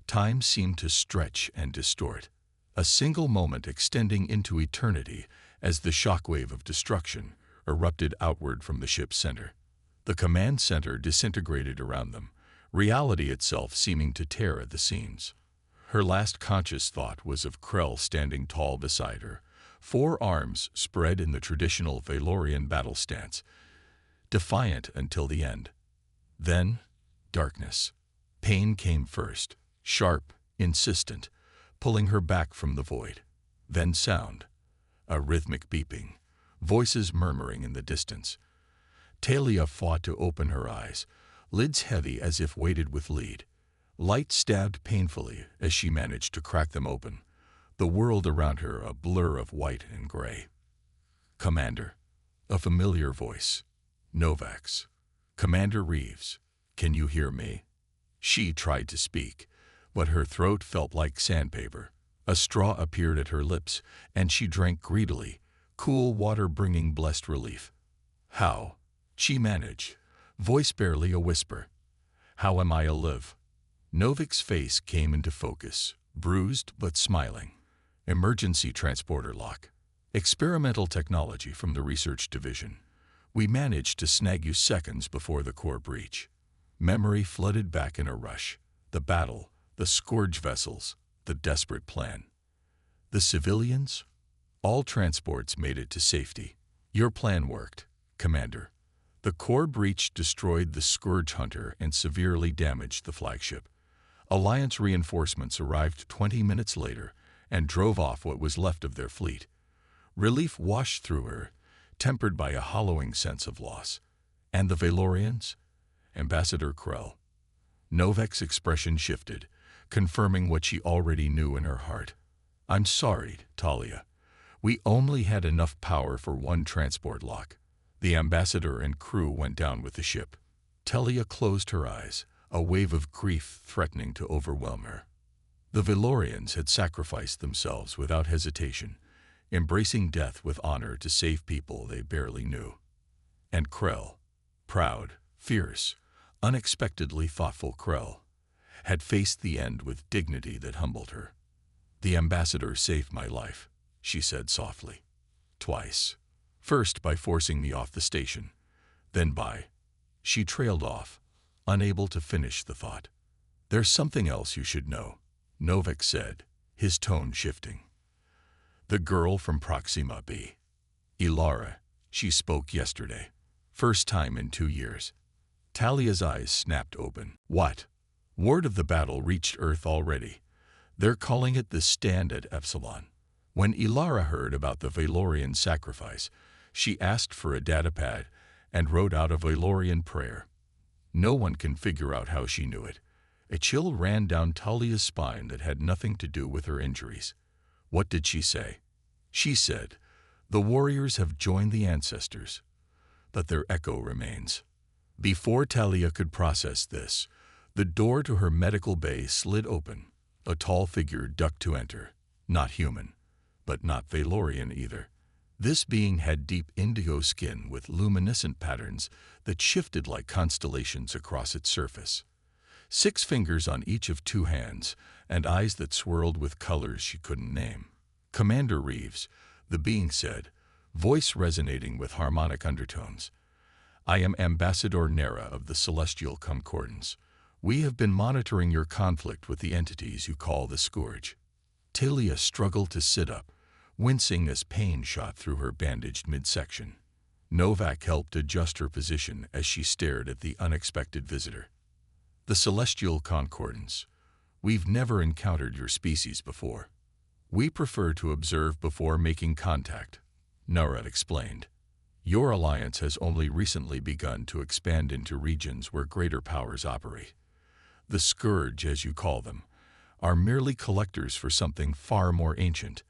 time seemed to stretch and distort, a single moment extending into eternity as the shockwave of destruction erupted outward from the ship's center. The command center disintegrated around them, reality itself seeming to tear at the seams. Her last conscious thought was of Krell standing tall beside her, 4 arms spread in the traditional Valorian battle stance, defiant until the end. Then, darkness. Pain came first, sharp, insistent, pulling her back from the void. Then sound, a rhythmic beeping, voices murmuring in the distance. Talia fought to open her eyes, lids heavy as if weighted with lead. Light stabbed painfully as she managed to crack them open, the world around her a blur of white and gray. Commander, a familiar voice. Novak's. Commander Reeves, can you hear me? She tried to speak, but her throat felt like sandpaper. A straw appeared at her lips, and she drank greedily, cool water bringing blessed relief. How? She managed, voice barely a whisper. How am I alive? Novik's face came into focus, bruised but smiling. Emergency transporter lock. Experimental technology from the research division. We managed to snag you seconds before the core breach. Memory flooded back in a rush. The battle, the scourge vessels, the desperate plan. The civilians? All transports made it to safety. Your plan worked, Commander. The core breach destroyed the Scourge Hunter and severely damaged the flagship. Alliance reinforcements arrived 20 minutes later and drove off what was left of their fleet. Relief washed through her, tempered by a hollowing sense of loss. And the Valorians? Ambassador Krell. Novak's expression shifted, confirming what she already knew in her heart. I'm sorry, Talia. We only had enough power for 1 transport lock. The ambassador and crew went down with the ship. Talia closed her eyes, a wave of grief threatening to overwhelm her. The Valorians had sacrificed themselves without hesitation, embracing death with honor to save people they barely knew. And Krell, proud, fierce, unexpectedly thoughtful Krell, had faced the end with dignity that humbled her. The ambassador saved my life, she said softly. Twice. First by forcing me off the station, then by... She trailed off, unable to finish the thought. There's something else you should know, Novak said, his tone shifting. The girl from Proxima B. Ilara, she spoke yesterday. First time in 2 years. Talia's eyes snapped open. What? Word of the battle reached Earth already. They're calling it the Stand at Epsilon. When Ilara heard about the Valorian sacrifice, she asked for a datapad and wrote out a Valorian prayer. No one can figure out how she knew it. A chill ran down Talia's spine that had nothing to do with her injuries. What did she say? She said, the warriors have joined the ancestors, but their echo remains. Before Talia could process this, the door to her medical bay slid open. A tall figure ducked to enter. Not human, but not Valorian either. This being had deep indigo skin with luminescent patterns that shifted like constellations across its surface. 6 fingers on each of 2 hands, and eyes that swirled with colors she couldn't name. Commander Reeves, the being said, voice resonating with harmonic undertones. I am Ambassador Nera of the Celestial Concordance. We have been monitoring your conflict with the entities you call the Scourge. Talia struggled to sit up, wincing as pain shot through her bandaged midsection. Novak helped adjust her position as she stared at the unexpected visitor. The Celestial Concordance. We've never encountered your species before. We prefer to observe before making contact, Nora explained. Your alliance has only recently begun to expand into regions where greater powers operate. The Scourge, as you call them, are merely collectors for something far more ancient.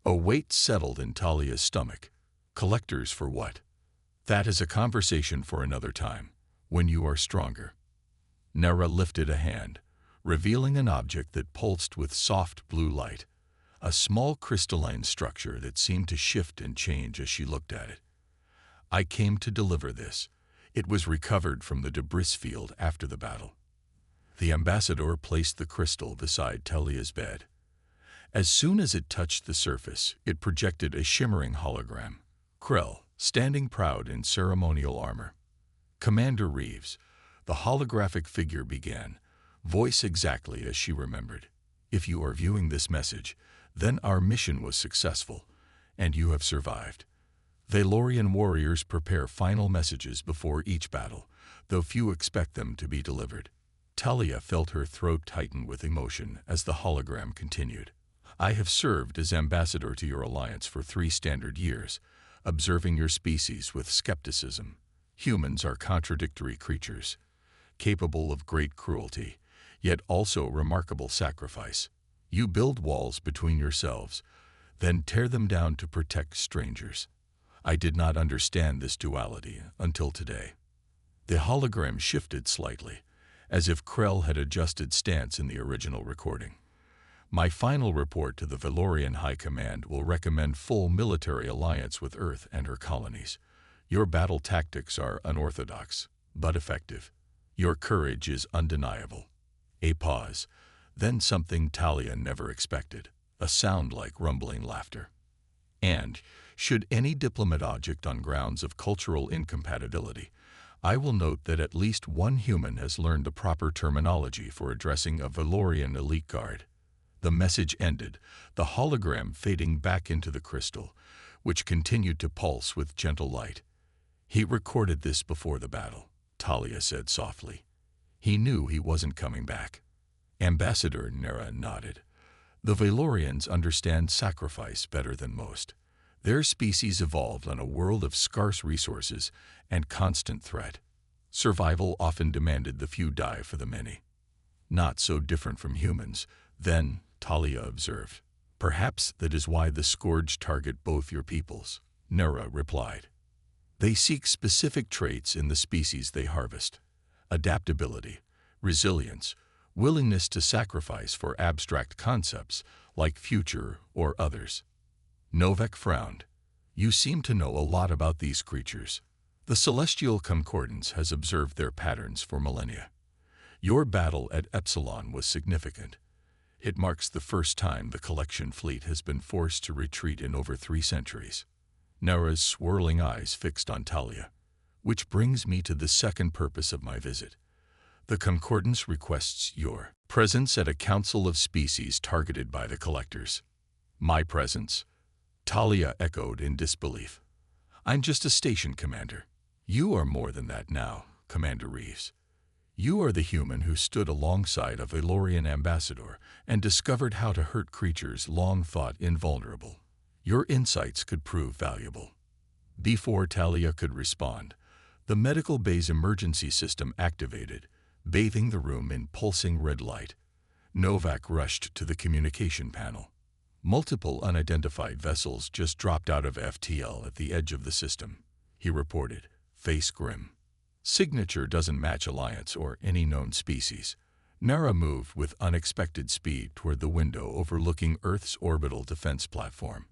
A weight settled in Talia's stomach. Collectors for what? That is a conversation for another time, when you are stronger. Nera lifted a hand, revealing an object that pulsed with soft blue light, a small crystalline structure that seemed to shift and change as she looked at it. I came to deliver this. It was recovered from the debris field after the battle. The ambassador placed the crystal beside Talia's bed. As soon as it touched the surface, it projected a shimmering hologram. Krell, standing proud in ceremonial armor. Commander Reeves, the holographic figure began, voice exactly as she remembered. If you are viewing this message, then our mission was successful, and you have survived. Valorian warriors prepare final messages before each battle, though few expect them to be delivered. Talia felt her throat tighten with emotion as the hologram continued. I have served as ambassador to your alliance for 3 standard years, observing your species with skepticism. Humans are contradictory creatures, capable of great cruelty, yet also remarkable sacrifice. You build walls between yourselves, then tear them down to protect strangers. I did not understand this duality until today. The hologram shifted slightly, as if Krell had adjusted stance in the original recording. My final report to the Valorian High Command will recommend full military alliance with Earth and her colonies. Your battle tactics are unorthodox, but effective. Your courage is undeniable. A pause, then something Talia never expected, a sound like rumbling laughter. And, should any diplomat object on grounds of cultural incompatibility, I will note that at least one human has learned the proper terminology for addressing a Valorian elite guard. The message ended, the hologram fading back into the crystal, which continued to pulse with gentle light. He recorded this before the battle, Talia said softly. He knew he wasn't coming back. Ambassador Nera nodded. The Valorians understand sacrifice better than most. Their species evolved on a world of scarce resources and constant threat. Survival often demanded the few die for the many. Not so different from humans, then, Talia observed. Perhaps that is why the Scourge target both your peoples, Nera replied. They seek specific traits in the species they harvest. Adaptability, resilience, willingness to sacrifice for abstract concepts like future or others. Novak frowned. You seem to know a lot about these creatures. The Celestial Concordance has observed their patterns for millennia. Your battle at Epsilon was significant. It marks the first time the collection fleet has been forced to retreat in over 3 centuries. Nera's swirling eyes fixed on Talia. Which brings me to the second purpose of my visit. The Concordance requests your presence at a council of species targeted by the collectors. My presence? Talia echoed in disbelief. I'm just a station commander. You are more than that now, Commander Reeves. You are the human who stood alongside a Valorian ambassador and discovered how to hurt creatures long thought invulnerable. Your insights could prove valuable. Before Talia could respond, the medical bay's emergency system activated, bathing the room in pulsing red light. Novak rushed to the communication panel. Multiple unidentified vessels just dropped out of FTL at the edge of the system, he reported, face grim. Signature doesn't match Alliance or any known species. Nera moved with unexpected speed toward the window overlooking Earth's orbital defense platform.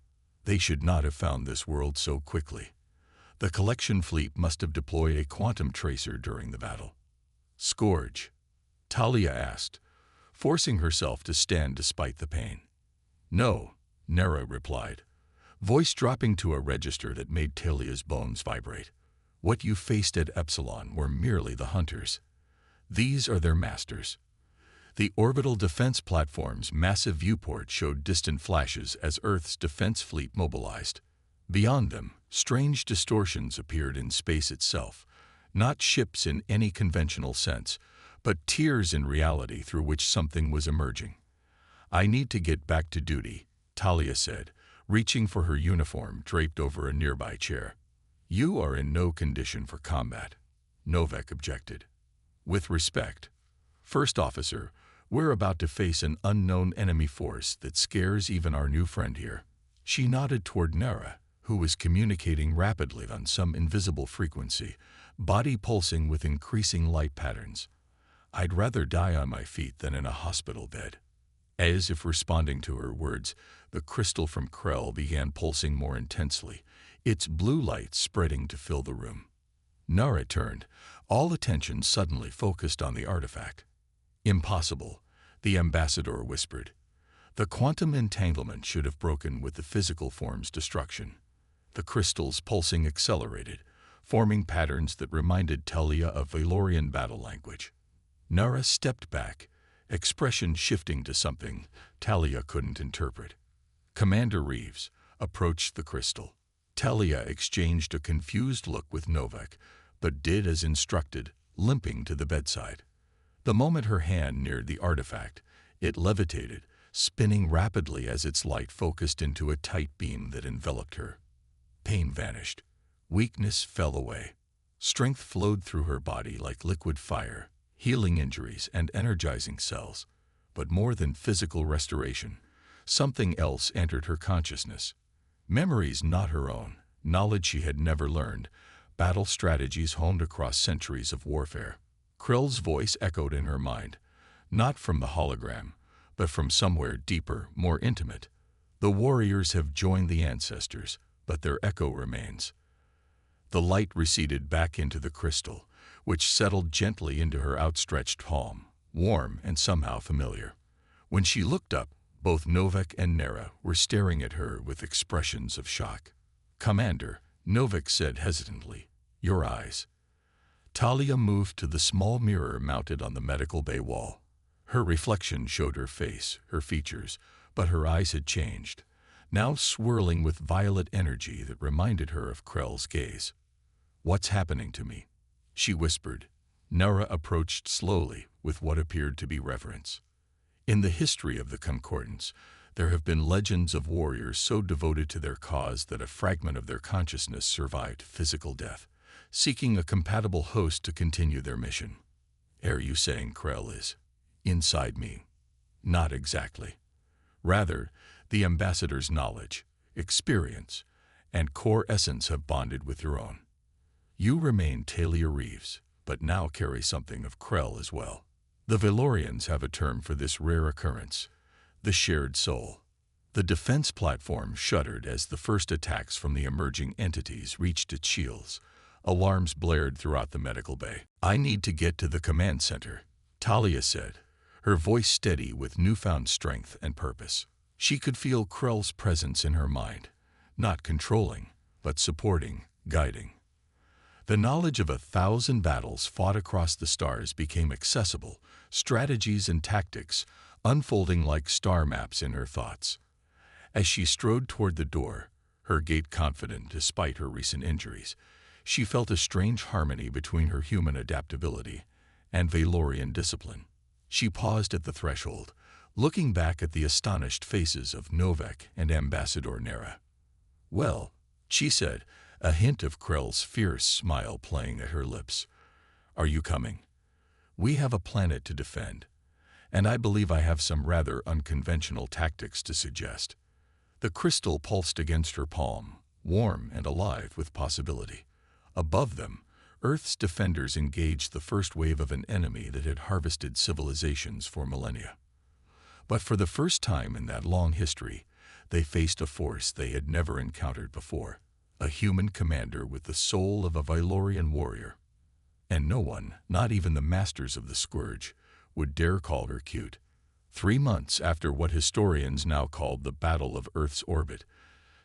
They should not have found this world so quickly. The collection fleet must have deployed a quantum tracer during the battle. Scourge? Talia asked, forcing herself to stand despite the pain. No, Nera replied, voice dropping to a register that made Talia's bones vibrate. What you faced at Epsilon were merely the hunters. These are their masters. The orbital defense platform's massive viewport showed distant flashes as Earth's defense fleet mobilized. Beyond them, strange distortions appeared in space itself, not ships in any conventional sense, but tiers in reality through which something was emerging. I need to get back to duty, Talia said, reaching for her uniform draped over a nearby chair. You are in no condition for combat, Novak objected. With respect, First Officer, we're about to face an unknown enemy force that scares even our new friend here. She nodded toward Nera, who was communicating rapidly on some invisible frequency, body pulsing with increasing light patterns. "I'd rather die on my feet than in a hospital bed." As if responding to her words, the crystal from Krell began pulsing more intensely, its blue light spreading to fill the room. Nara turned, all attention suddenly focused on the artifact. "Impossible," the ambassador whispered. "The quantum entanglement should have broken with the physical form's destruction." The crystal's pulsing accelerated, forming patterns that reminded Talia of Valorian battle language. Nara stepped back, expression shifting to something Talia couldn't interpret. Commander Reeves approached the crystal. Talia exchanged a confused look with Novak, but did as instructed, limping to the bedside. The moment her hand neared the artifact, it levitated, spinning rapidly as its light focused into a tight beam that enveloped her. Pain vanished. Weakness fell away. Strength flowed through her body like liquid fire, healing injuries and energizing cells. But more than physical restoration, something else entered her consciousness. Memories not her own, knowledge she had never learned, battle strategies honed across centuries of warfare. Krill's voice echoed in her mind, not from the hologram, but from somewhere deeper, more intimate. "The warriors have joined the ancestors, but their echo remains." The light receded back into the crystal, which settled gently into her outstretched palm, warm and somehow familiar. When she looked up, both Novak and Nara were staring at her with expressions of shock. "Commander," Novak said hesitantly, "your eyes." Talia moved to the small mirror mounted on the medical bay wall. Her reflection showed her face, her features, but her eyes had changed, now swirling with violet energy that reminded her of Krell's gaze. "What's happening to me?" she whispered. Nara approached slowly with what appeared to be reverence. "In the history of the Concordance, there have been legends of warriors so devoted to their cause that a fragment of their consciousness survived physical death, seeking a compatible host to continue their mission. Are you saying Krell is inside me?" "Not exactly. Rather, the ambassador's knowledge, experience, and core essence have bonded with your own. You remain Talia Reeves, but now carry something of Krell as well. The Valorians have a term for this rare occurrence, the shared soul." The defense platform shuddered as the first attacks from the emerging entities reached its shields. Alarms blared throughout the medical bay. "I need to get to the command center," Talia said, her voice steady with newfound strength and purpose. She could feel Krell's presence in her mind, not controlling, but supporting, guiding. The knowledge of 1,000 battles fought across the stars became accessible, strategies and tactics unfolding like star maps in her thoughts. As she strode toward the door, her gait confident despite her recent injuries, she felt a strange harmony between her human adaptability and Valorian discipline. She paused at the threshold, looking back at the astonished faces of Novak and Ambassador Nara. "Well," she said, a hint of Krell's fierce smile playing at her lips. "Are you coming? We have a planet to defend, and I believe I have some rather unconventional tactics to suggest." The crystal pulsed against her palm, warm and alive with possibility. Above them, Earth's defenders engaged the first wave of an enemy that had harvested civilizations for millennia. But for the first time in that long history, they faced a force they had never encountered before, a human commander with the soul of a Valorian warrior. And no one, not even the masters of the Scourge, would dare call her cute. 3 months after what historians now called the Battle of Earth's Orbit,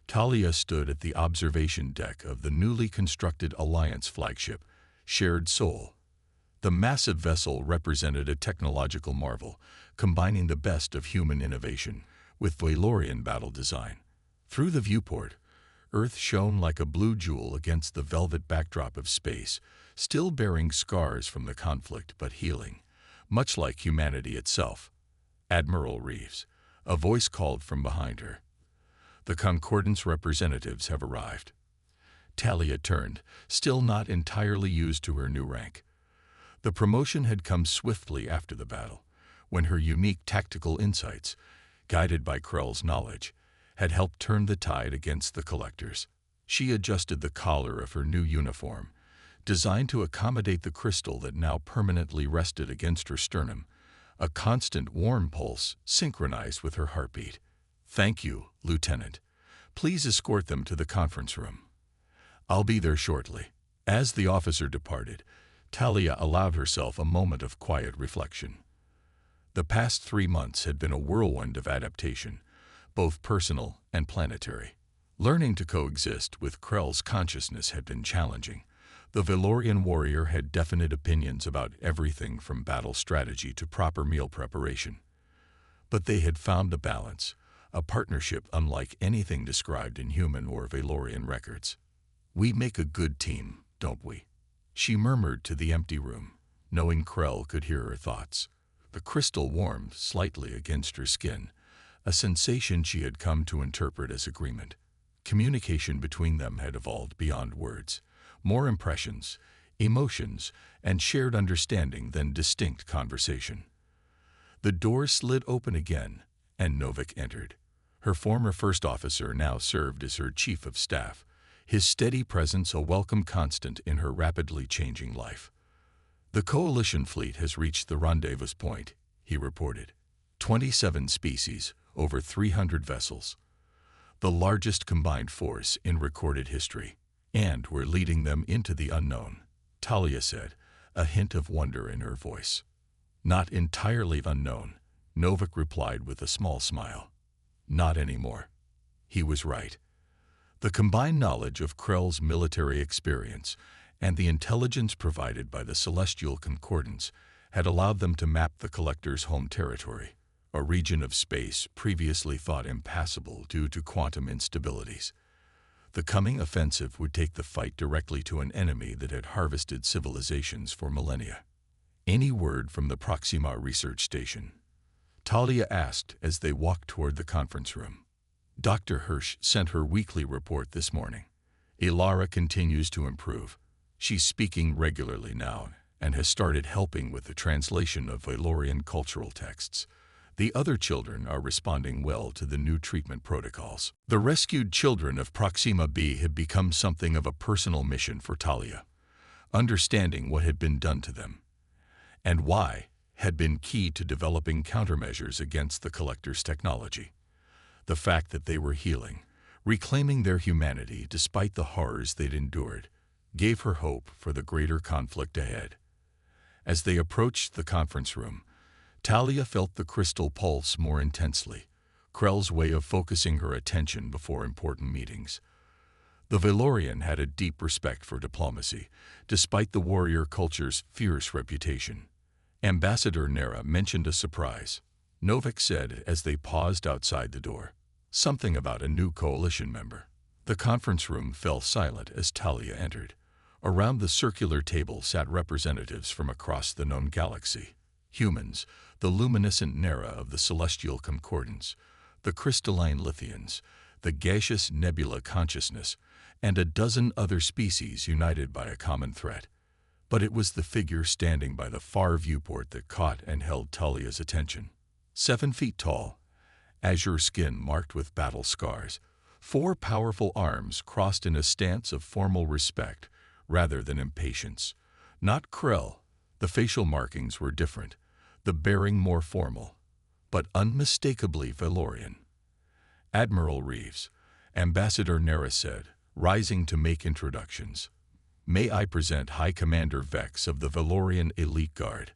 Talia stood at the observation deck of the newly constructed Alliance flagship, Shared Soul. The massive vessel represented a technological marvel, combining the best of human innovation with Valorian battle design. Through the viewport, Earth shone like a blue jewel against the velvet backdrop of space, still bearing scars from the conflict but healing, much like humanity itself. "Admiral Reeves," a voice called from behind her. "The Concordance representatives have arrived." Talia turned, still not entirely used to her new rank. The promotion had come swiftly after the battle, when her unique tactical insights, guided by Krell's knowledge, had helped turn the tide against the collectors. She adjusted the collar of her new uniform, designed to accommodate the crystal that now permanently rested against her sternum, a constant warm pulse synchronized with her heartbeat. "Thank you, Lieutenant. Please escort them to the conference room. I'll be there shortly." As the officer departed, Talia allowed herself a moment of quiet reflection. The past 3 months had been a whirlwind of adaptation, both personal and planetary. Learning to coexist with Krell's consciousness had been challenging. The Valorian warrior had definite opinions about everything from battle strategy to proper meal preparation. But they had found a balance, a partnership unlike anything described in human or Valorian records. "We make a good team, don't we?" she murmured to the empty room, knowing Krell could hear her thoughts. The crystal warmed slightly against her skin, a sensation she had come to interpret as agreement. Communication between them had evolved beyond words, more impressions, emotions, and shared understanding than distinct conversation. The door slid open again, and Novik entered. Her former first officer now served as her chief of staff, his steady presence a welcome constant in her rapidly changing life. "The Coalition fleet has reached the rendezvous point," he reported. 27 species, over 300 vessels. The largest combined force in recorded history. "And we're leading them into the unknown," Talia said, a hint of wonder in her voice. "Not entirely unknown," Novik replied with a small smile. "Not anymore." He was right. The combined knowledge of Krell's military experience and the intelligence provided by the Celestial Concordance had allowed them to map the Collector's home territory, a region of space previously thought impassable due to quantum instabilities. The coming offensive would take the fight directly to an enemy that had harvested civilizations for millennia. "Any word from the Proxima research station?" Talia asked as they walked toward the conference room. "Dr. Hirsch sent her weekly report this morning. Ilara continues to improve. She's speaking regularly now and has started helping with the translation of Valorian cultural texts. The other children are responding well to the new treatment protocols." The rescued children of Proxima B had become something of a personal mission for Talia. Understanding what had been done to them, and why, had been key to developing countermeasures against the Collector's technology. The fact that they were healing, reclaiming their humanity despite the horrors they'd endured, gave her hope for the greater conflict ahead. As they approached the conference room, Talia felt the crystal pulse more intensely, Krell's way of focusing her attention before important meetings. The Valorian had a deep respect for diplomacy, despite the warrior culture's fierce reputation. Ambassador Nera mentioned a surprise. Novik said as they paused outside the door. Something about a new coalition member. The conference room fell silent as Talia entered. Around the circular table sat representatives from across the known galaxy. Humans, the luminescent Nera of the Celestial Concordance, the crystalline Lithians, the gaseous nebula consciousness, and a dozen other species united by a common threat. But it was the figure standing by the far viewport that caught and held Talia's attention. 7 feet tall, azure skin marked with battle scars, 4 powerful arms crossed in a stance of formal respect rather than impatience. Not Krell. The facial markings were different, the bearing more formal, but unmistakably Valorian. "Admiral Reeves," Ambassador Nera said, rising to make introductions. "May I present High Commander Vex of the Valorian Elite Guard.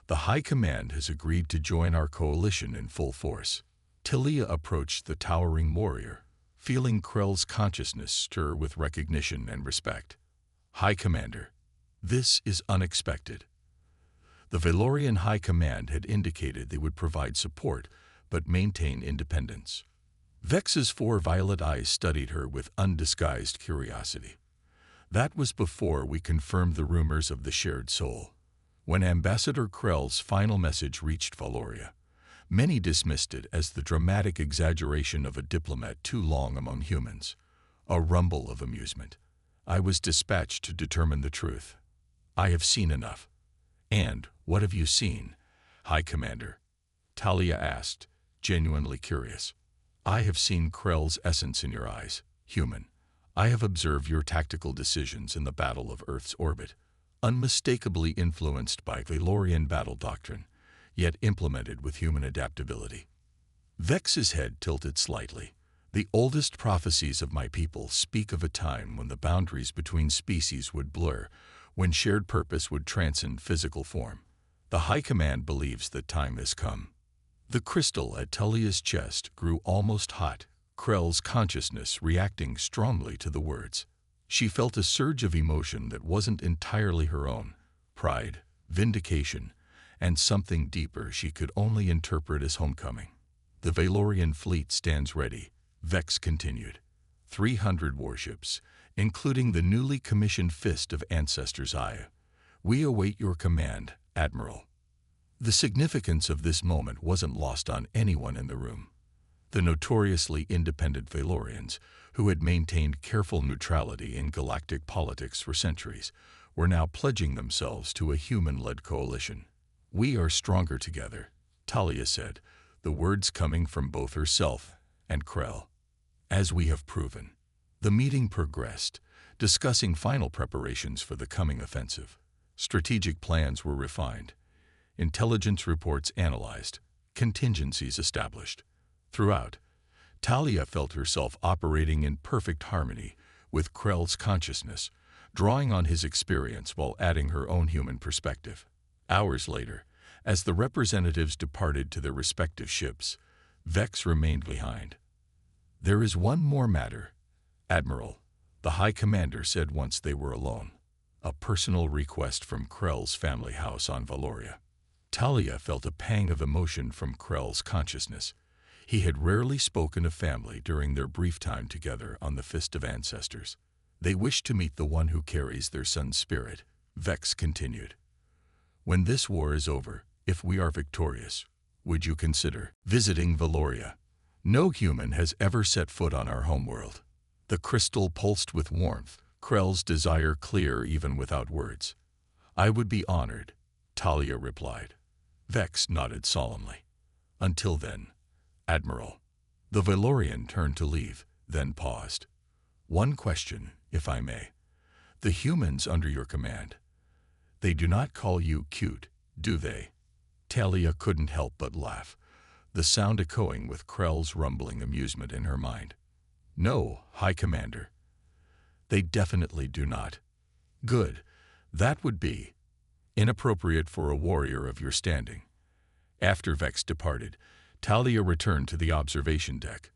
The High Command has agreed to join our coalition in full force." Talia approached the towering warrior, feeling Krell's consciousness stir with recognition and respect. "High Commander, this is unexpected." The Valorian High Command had indicated they would provide support but maintain independence. Vex's 4 violet eyes studied her with undisguised curiosity. That was before we confirmed the rumors of the shared soul. When Ambassador Krell's final message reached Valoria, many dismissed it as the dramatic exaggeration of a diplomat too long among humans. A rumble of amusement. "I was dispatched to determine the truth. I have seen enough." "And what have you seen, High Commander?" Talia asked, genuinely curious. "I have seen Krell's essence in your eyes, human. I have observed your tactical decisions in the battle of Earth's orbit, unmistakably influenced by Valorian battle doctrine, yet implemented with human adaptability. Vex's head tilted slightly. The oldest prophecies of my people speak of a time when the boundaries between species would blur, when shared purpose would transcend physical form. The High Command believes that time has come. The crystal at Tullia's chest grew almost hot, Krell's consciousness reacting strongly to the words. She felt a surge of emotion that wasn't entirely her own: pride, vindication, and something deeper she could only interpret as homecoming. The Valorian fleet stands ready, Vex continued. 300 warships, including the newly commissioned Fist of Ancestors' Eye. We await your command, Admiral. The significance of this moment wasn't lost on anyone in the room. The notoriously independent Valorians, who had maintained careful neutrality in galactic politics for centuries, were now pledging themselves to a human-led coalition. We are stronger together, Talia said, the words coming from both herself and Krell. As we have proven. The meeting progressed, discussing final preparations for the coming offensive. Strategic plans were refined, intelligence reports analyzed, contingencies established. Throughout, Talia felt herself operating in perfect harmony with Krell's consciousness, drawing on his experience while adding her own human perspective. Hours later, as the representatives departed to their respective ships, Vex remained behind. There is one more matter, Admiral, the High Commander said once they were alone. A personal request from Krell's family house on Valoria. Talia felt a pang of emotion from Krell's consciousness. He had rarely spoken of family during their brief time together on the Fist of Ancestors. They wish to meet the one who carries their son's spirit, Vex continued. When this war is over, if we are victorious, would you consider visiting Valoria? No human has ever set foot on our homeworld. The crystal pulsed with warmth, Krell's desire clear even without words. I would be honored, Talia replied. Vex nodded solemnly. Until then, Admiral. The Valorian turned to leave, then paused. One question, if I may. The humans under your command. They do not call you cute, do they? Talia couldn't help but laugh, the sound echoing with Krell's rumbling amusement in her mind. No, High Commander. They definitely do not. Good. That would be inappropriate for a warrior of your standing. After Vex departed, Talia returned to the observation deck.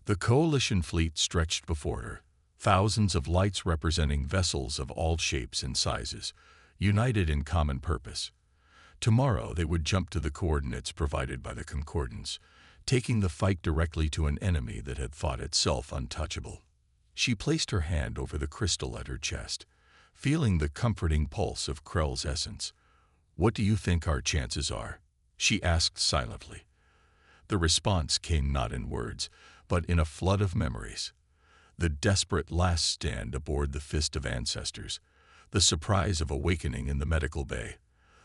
The Coalition fleet stretched before her, thousands of lights representing vessels of all shapes and sizes, united in common purpose. Tomorrow they would jump to the coordinates provided by the Concordance, taking the fight directly to an enemy that had thought itself untouchable. She placed her hand over the crystal at her chest, feeling the comforting pulse of Krell's essence. What do you think our chances are? She asked silently. The response came not in words, but in a flood of memories. The desperate last stand aboard the Fist of Ancestors, the surprise of awakening in the medical bay,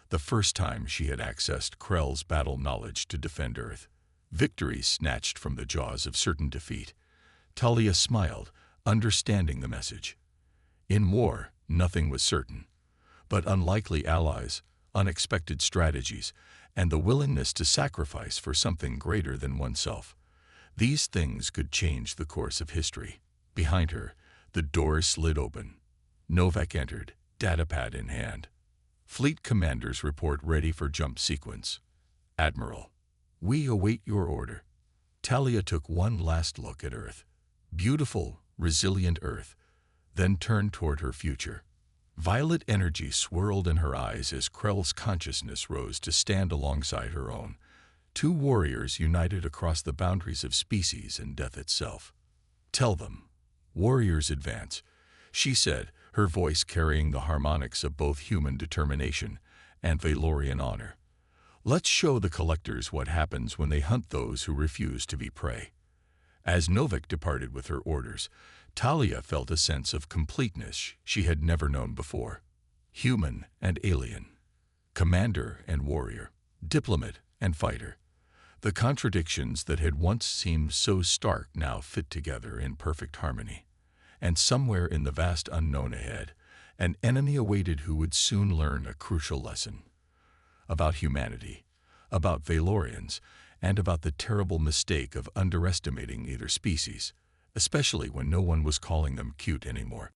the first time she had accessed Krell's battle knowledge to defend Earth. Victory snatched from the jaws of certain defeat. Talia smiled, understanding the message. In war, nothing was certain, but unlikely allies, unexpected strategies, and the willingness to sacrifice for something greater than oneself. These things could change the course of history. Behind her, the door slid open. Novak entered, datapad in hand. Fleet commanders report ready for jump sequence. Admiral, we await your order. Talia took one last look at Earth. Beautiful, resilient Earth, then turned toward her future. Violet energy swirled in her eyes as Krell's consciousness rose to stand alongside her own. Two warriors united across the boundaries of species and death itself. Tell them, warriors advance, she said, her voice carrying the harmonics of both human determination and Valorian honor. Let's show the collectors what happens when they hunt those who refuse to be prey. As Novak departed with her orders, Talia felt a sense of completeness she had never known before. Human and alien, commander and warrior, diplomat and fighter. The contradictions that had once seemed so stark now fit together in perfect harmony. And somewhere in the vast unknown ahead, an enemy awaited who would soon learn a crucial lesson about humanity, about Valorians, and about the terrible mistake of underestimating either species, especially when no one was calling them cute anymore.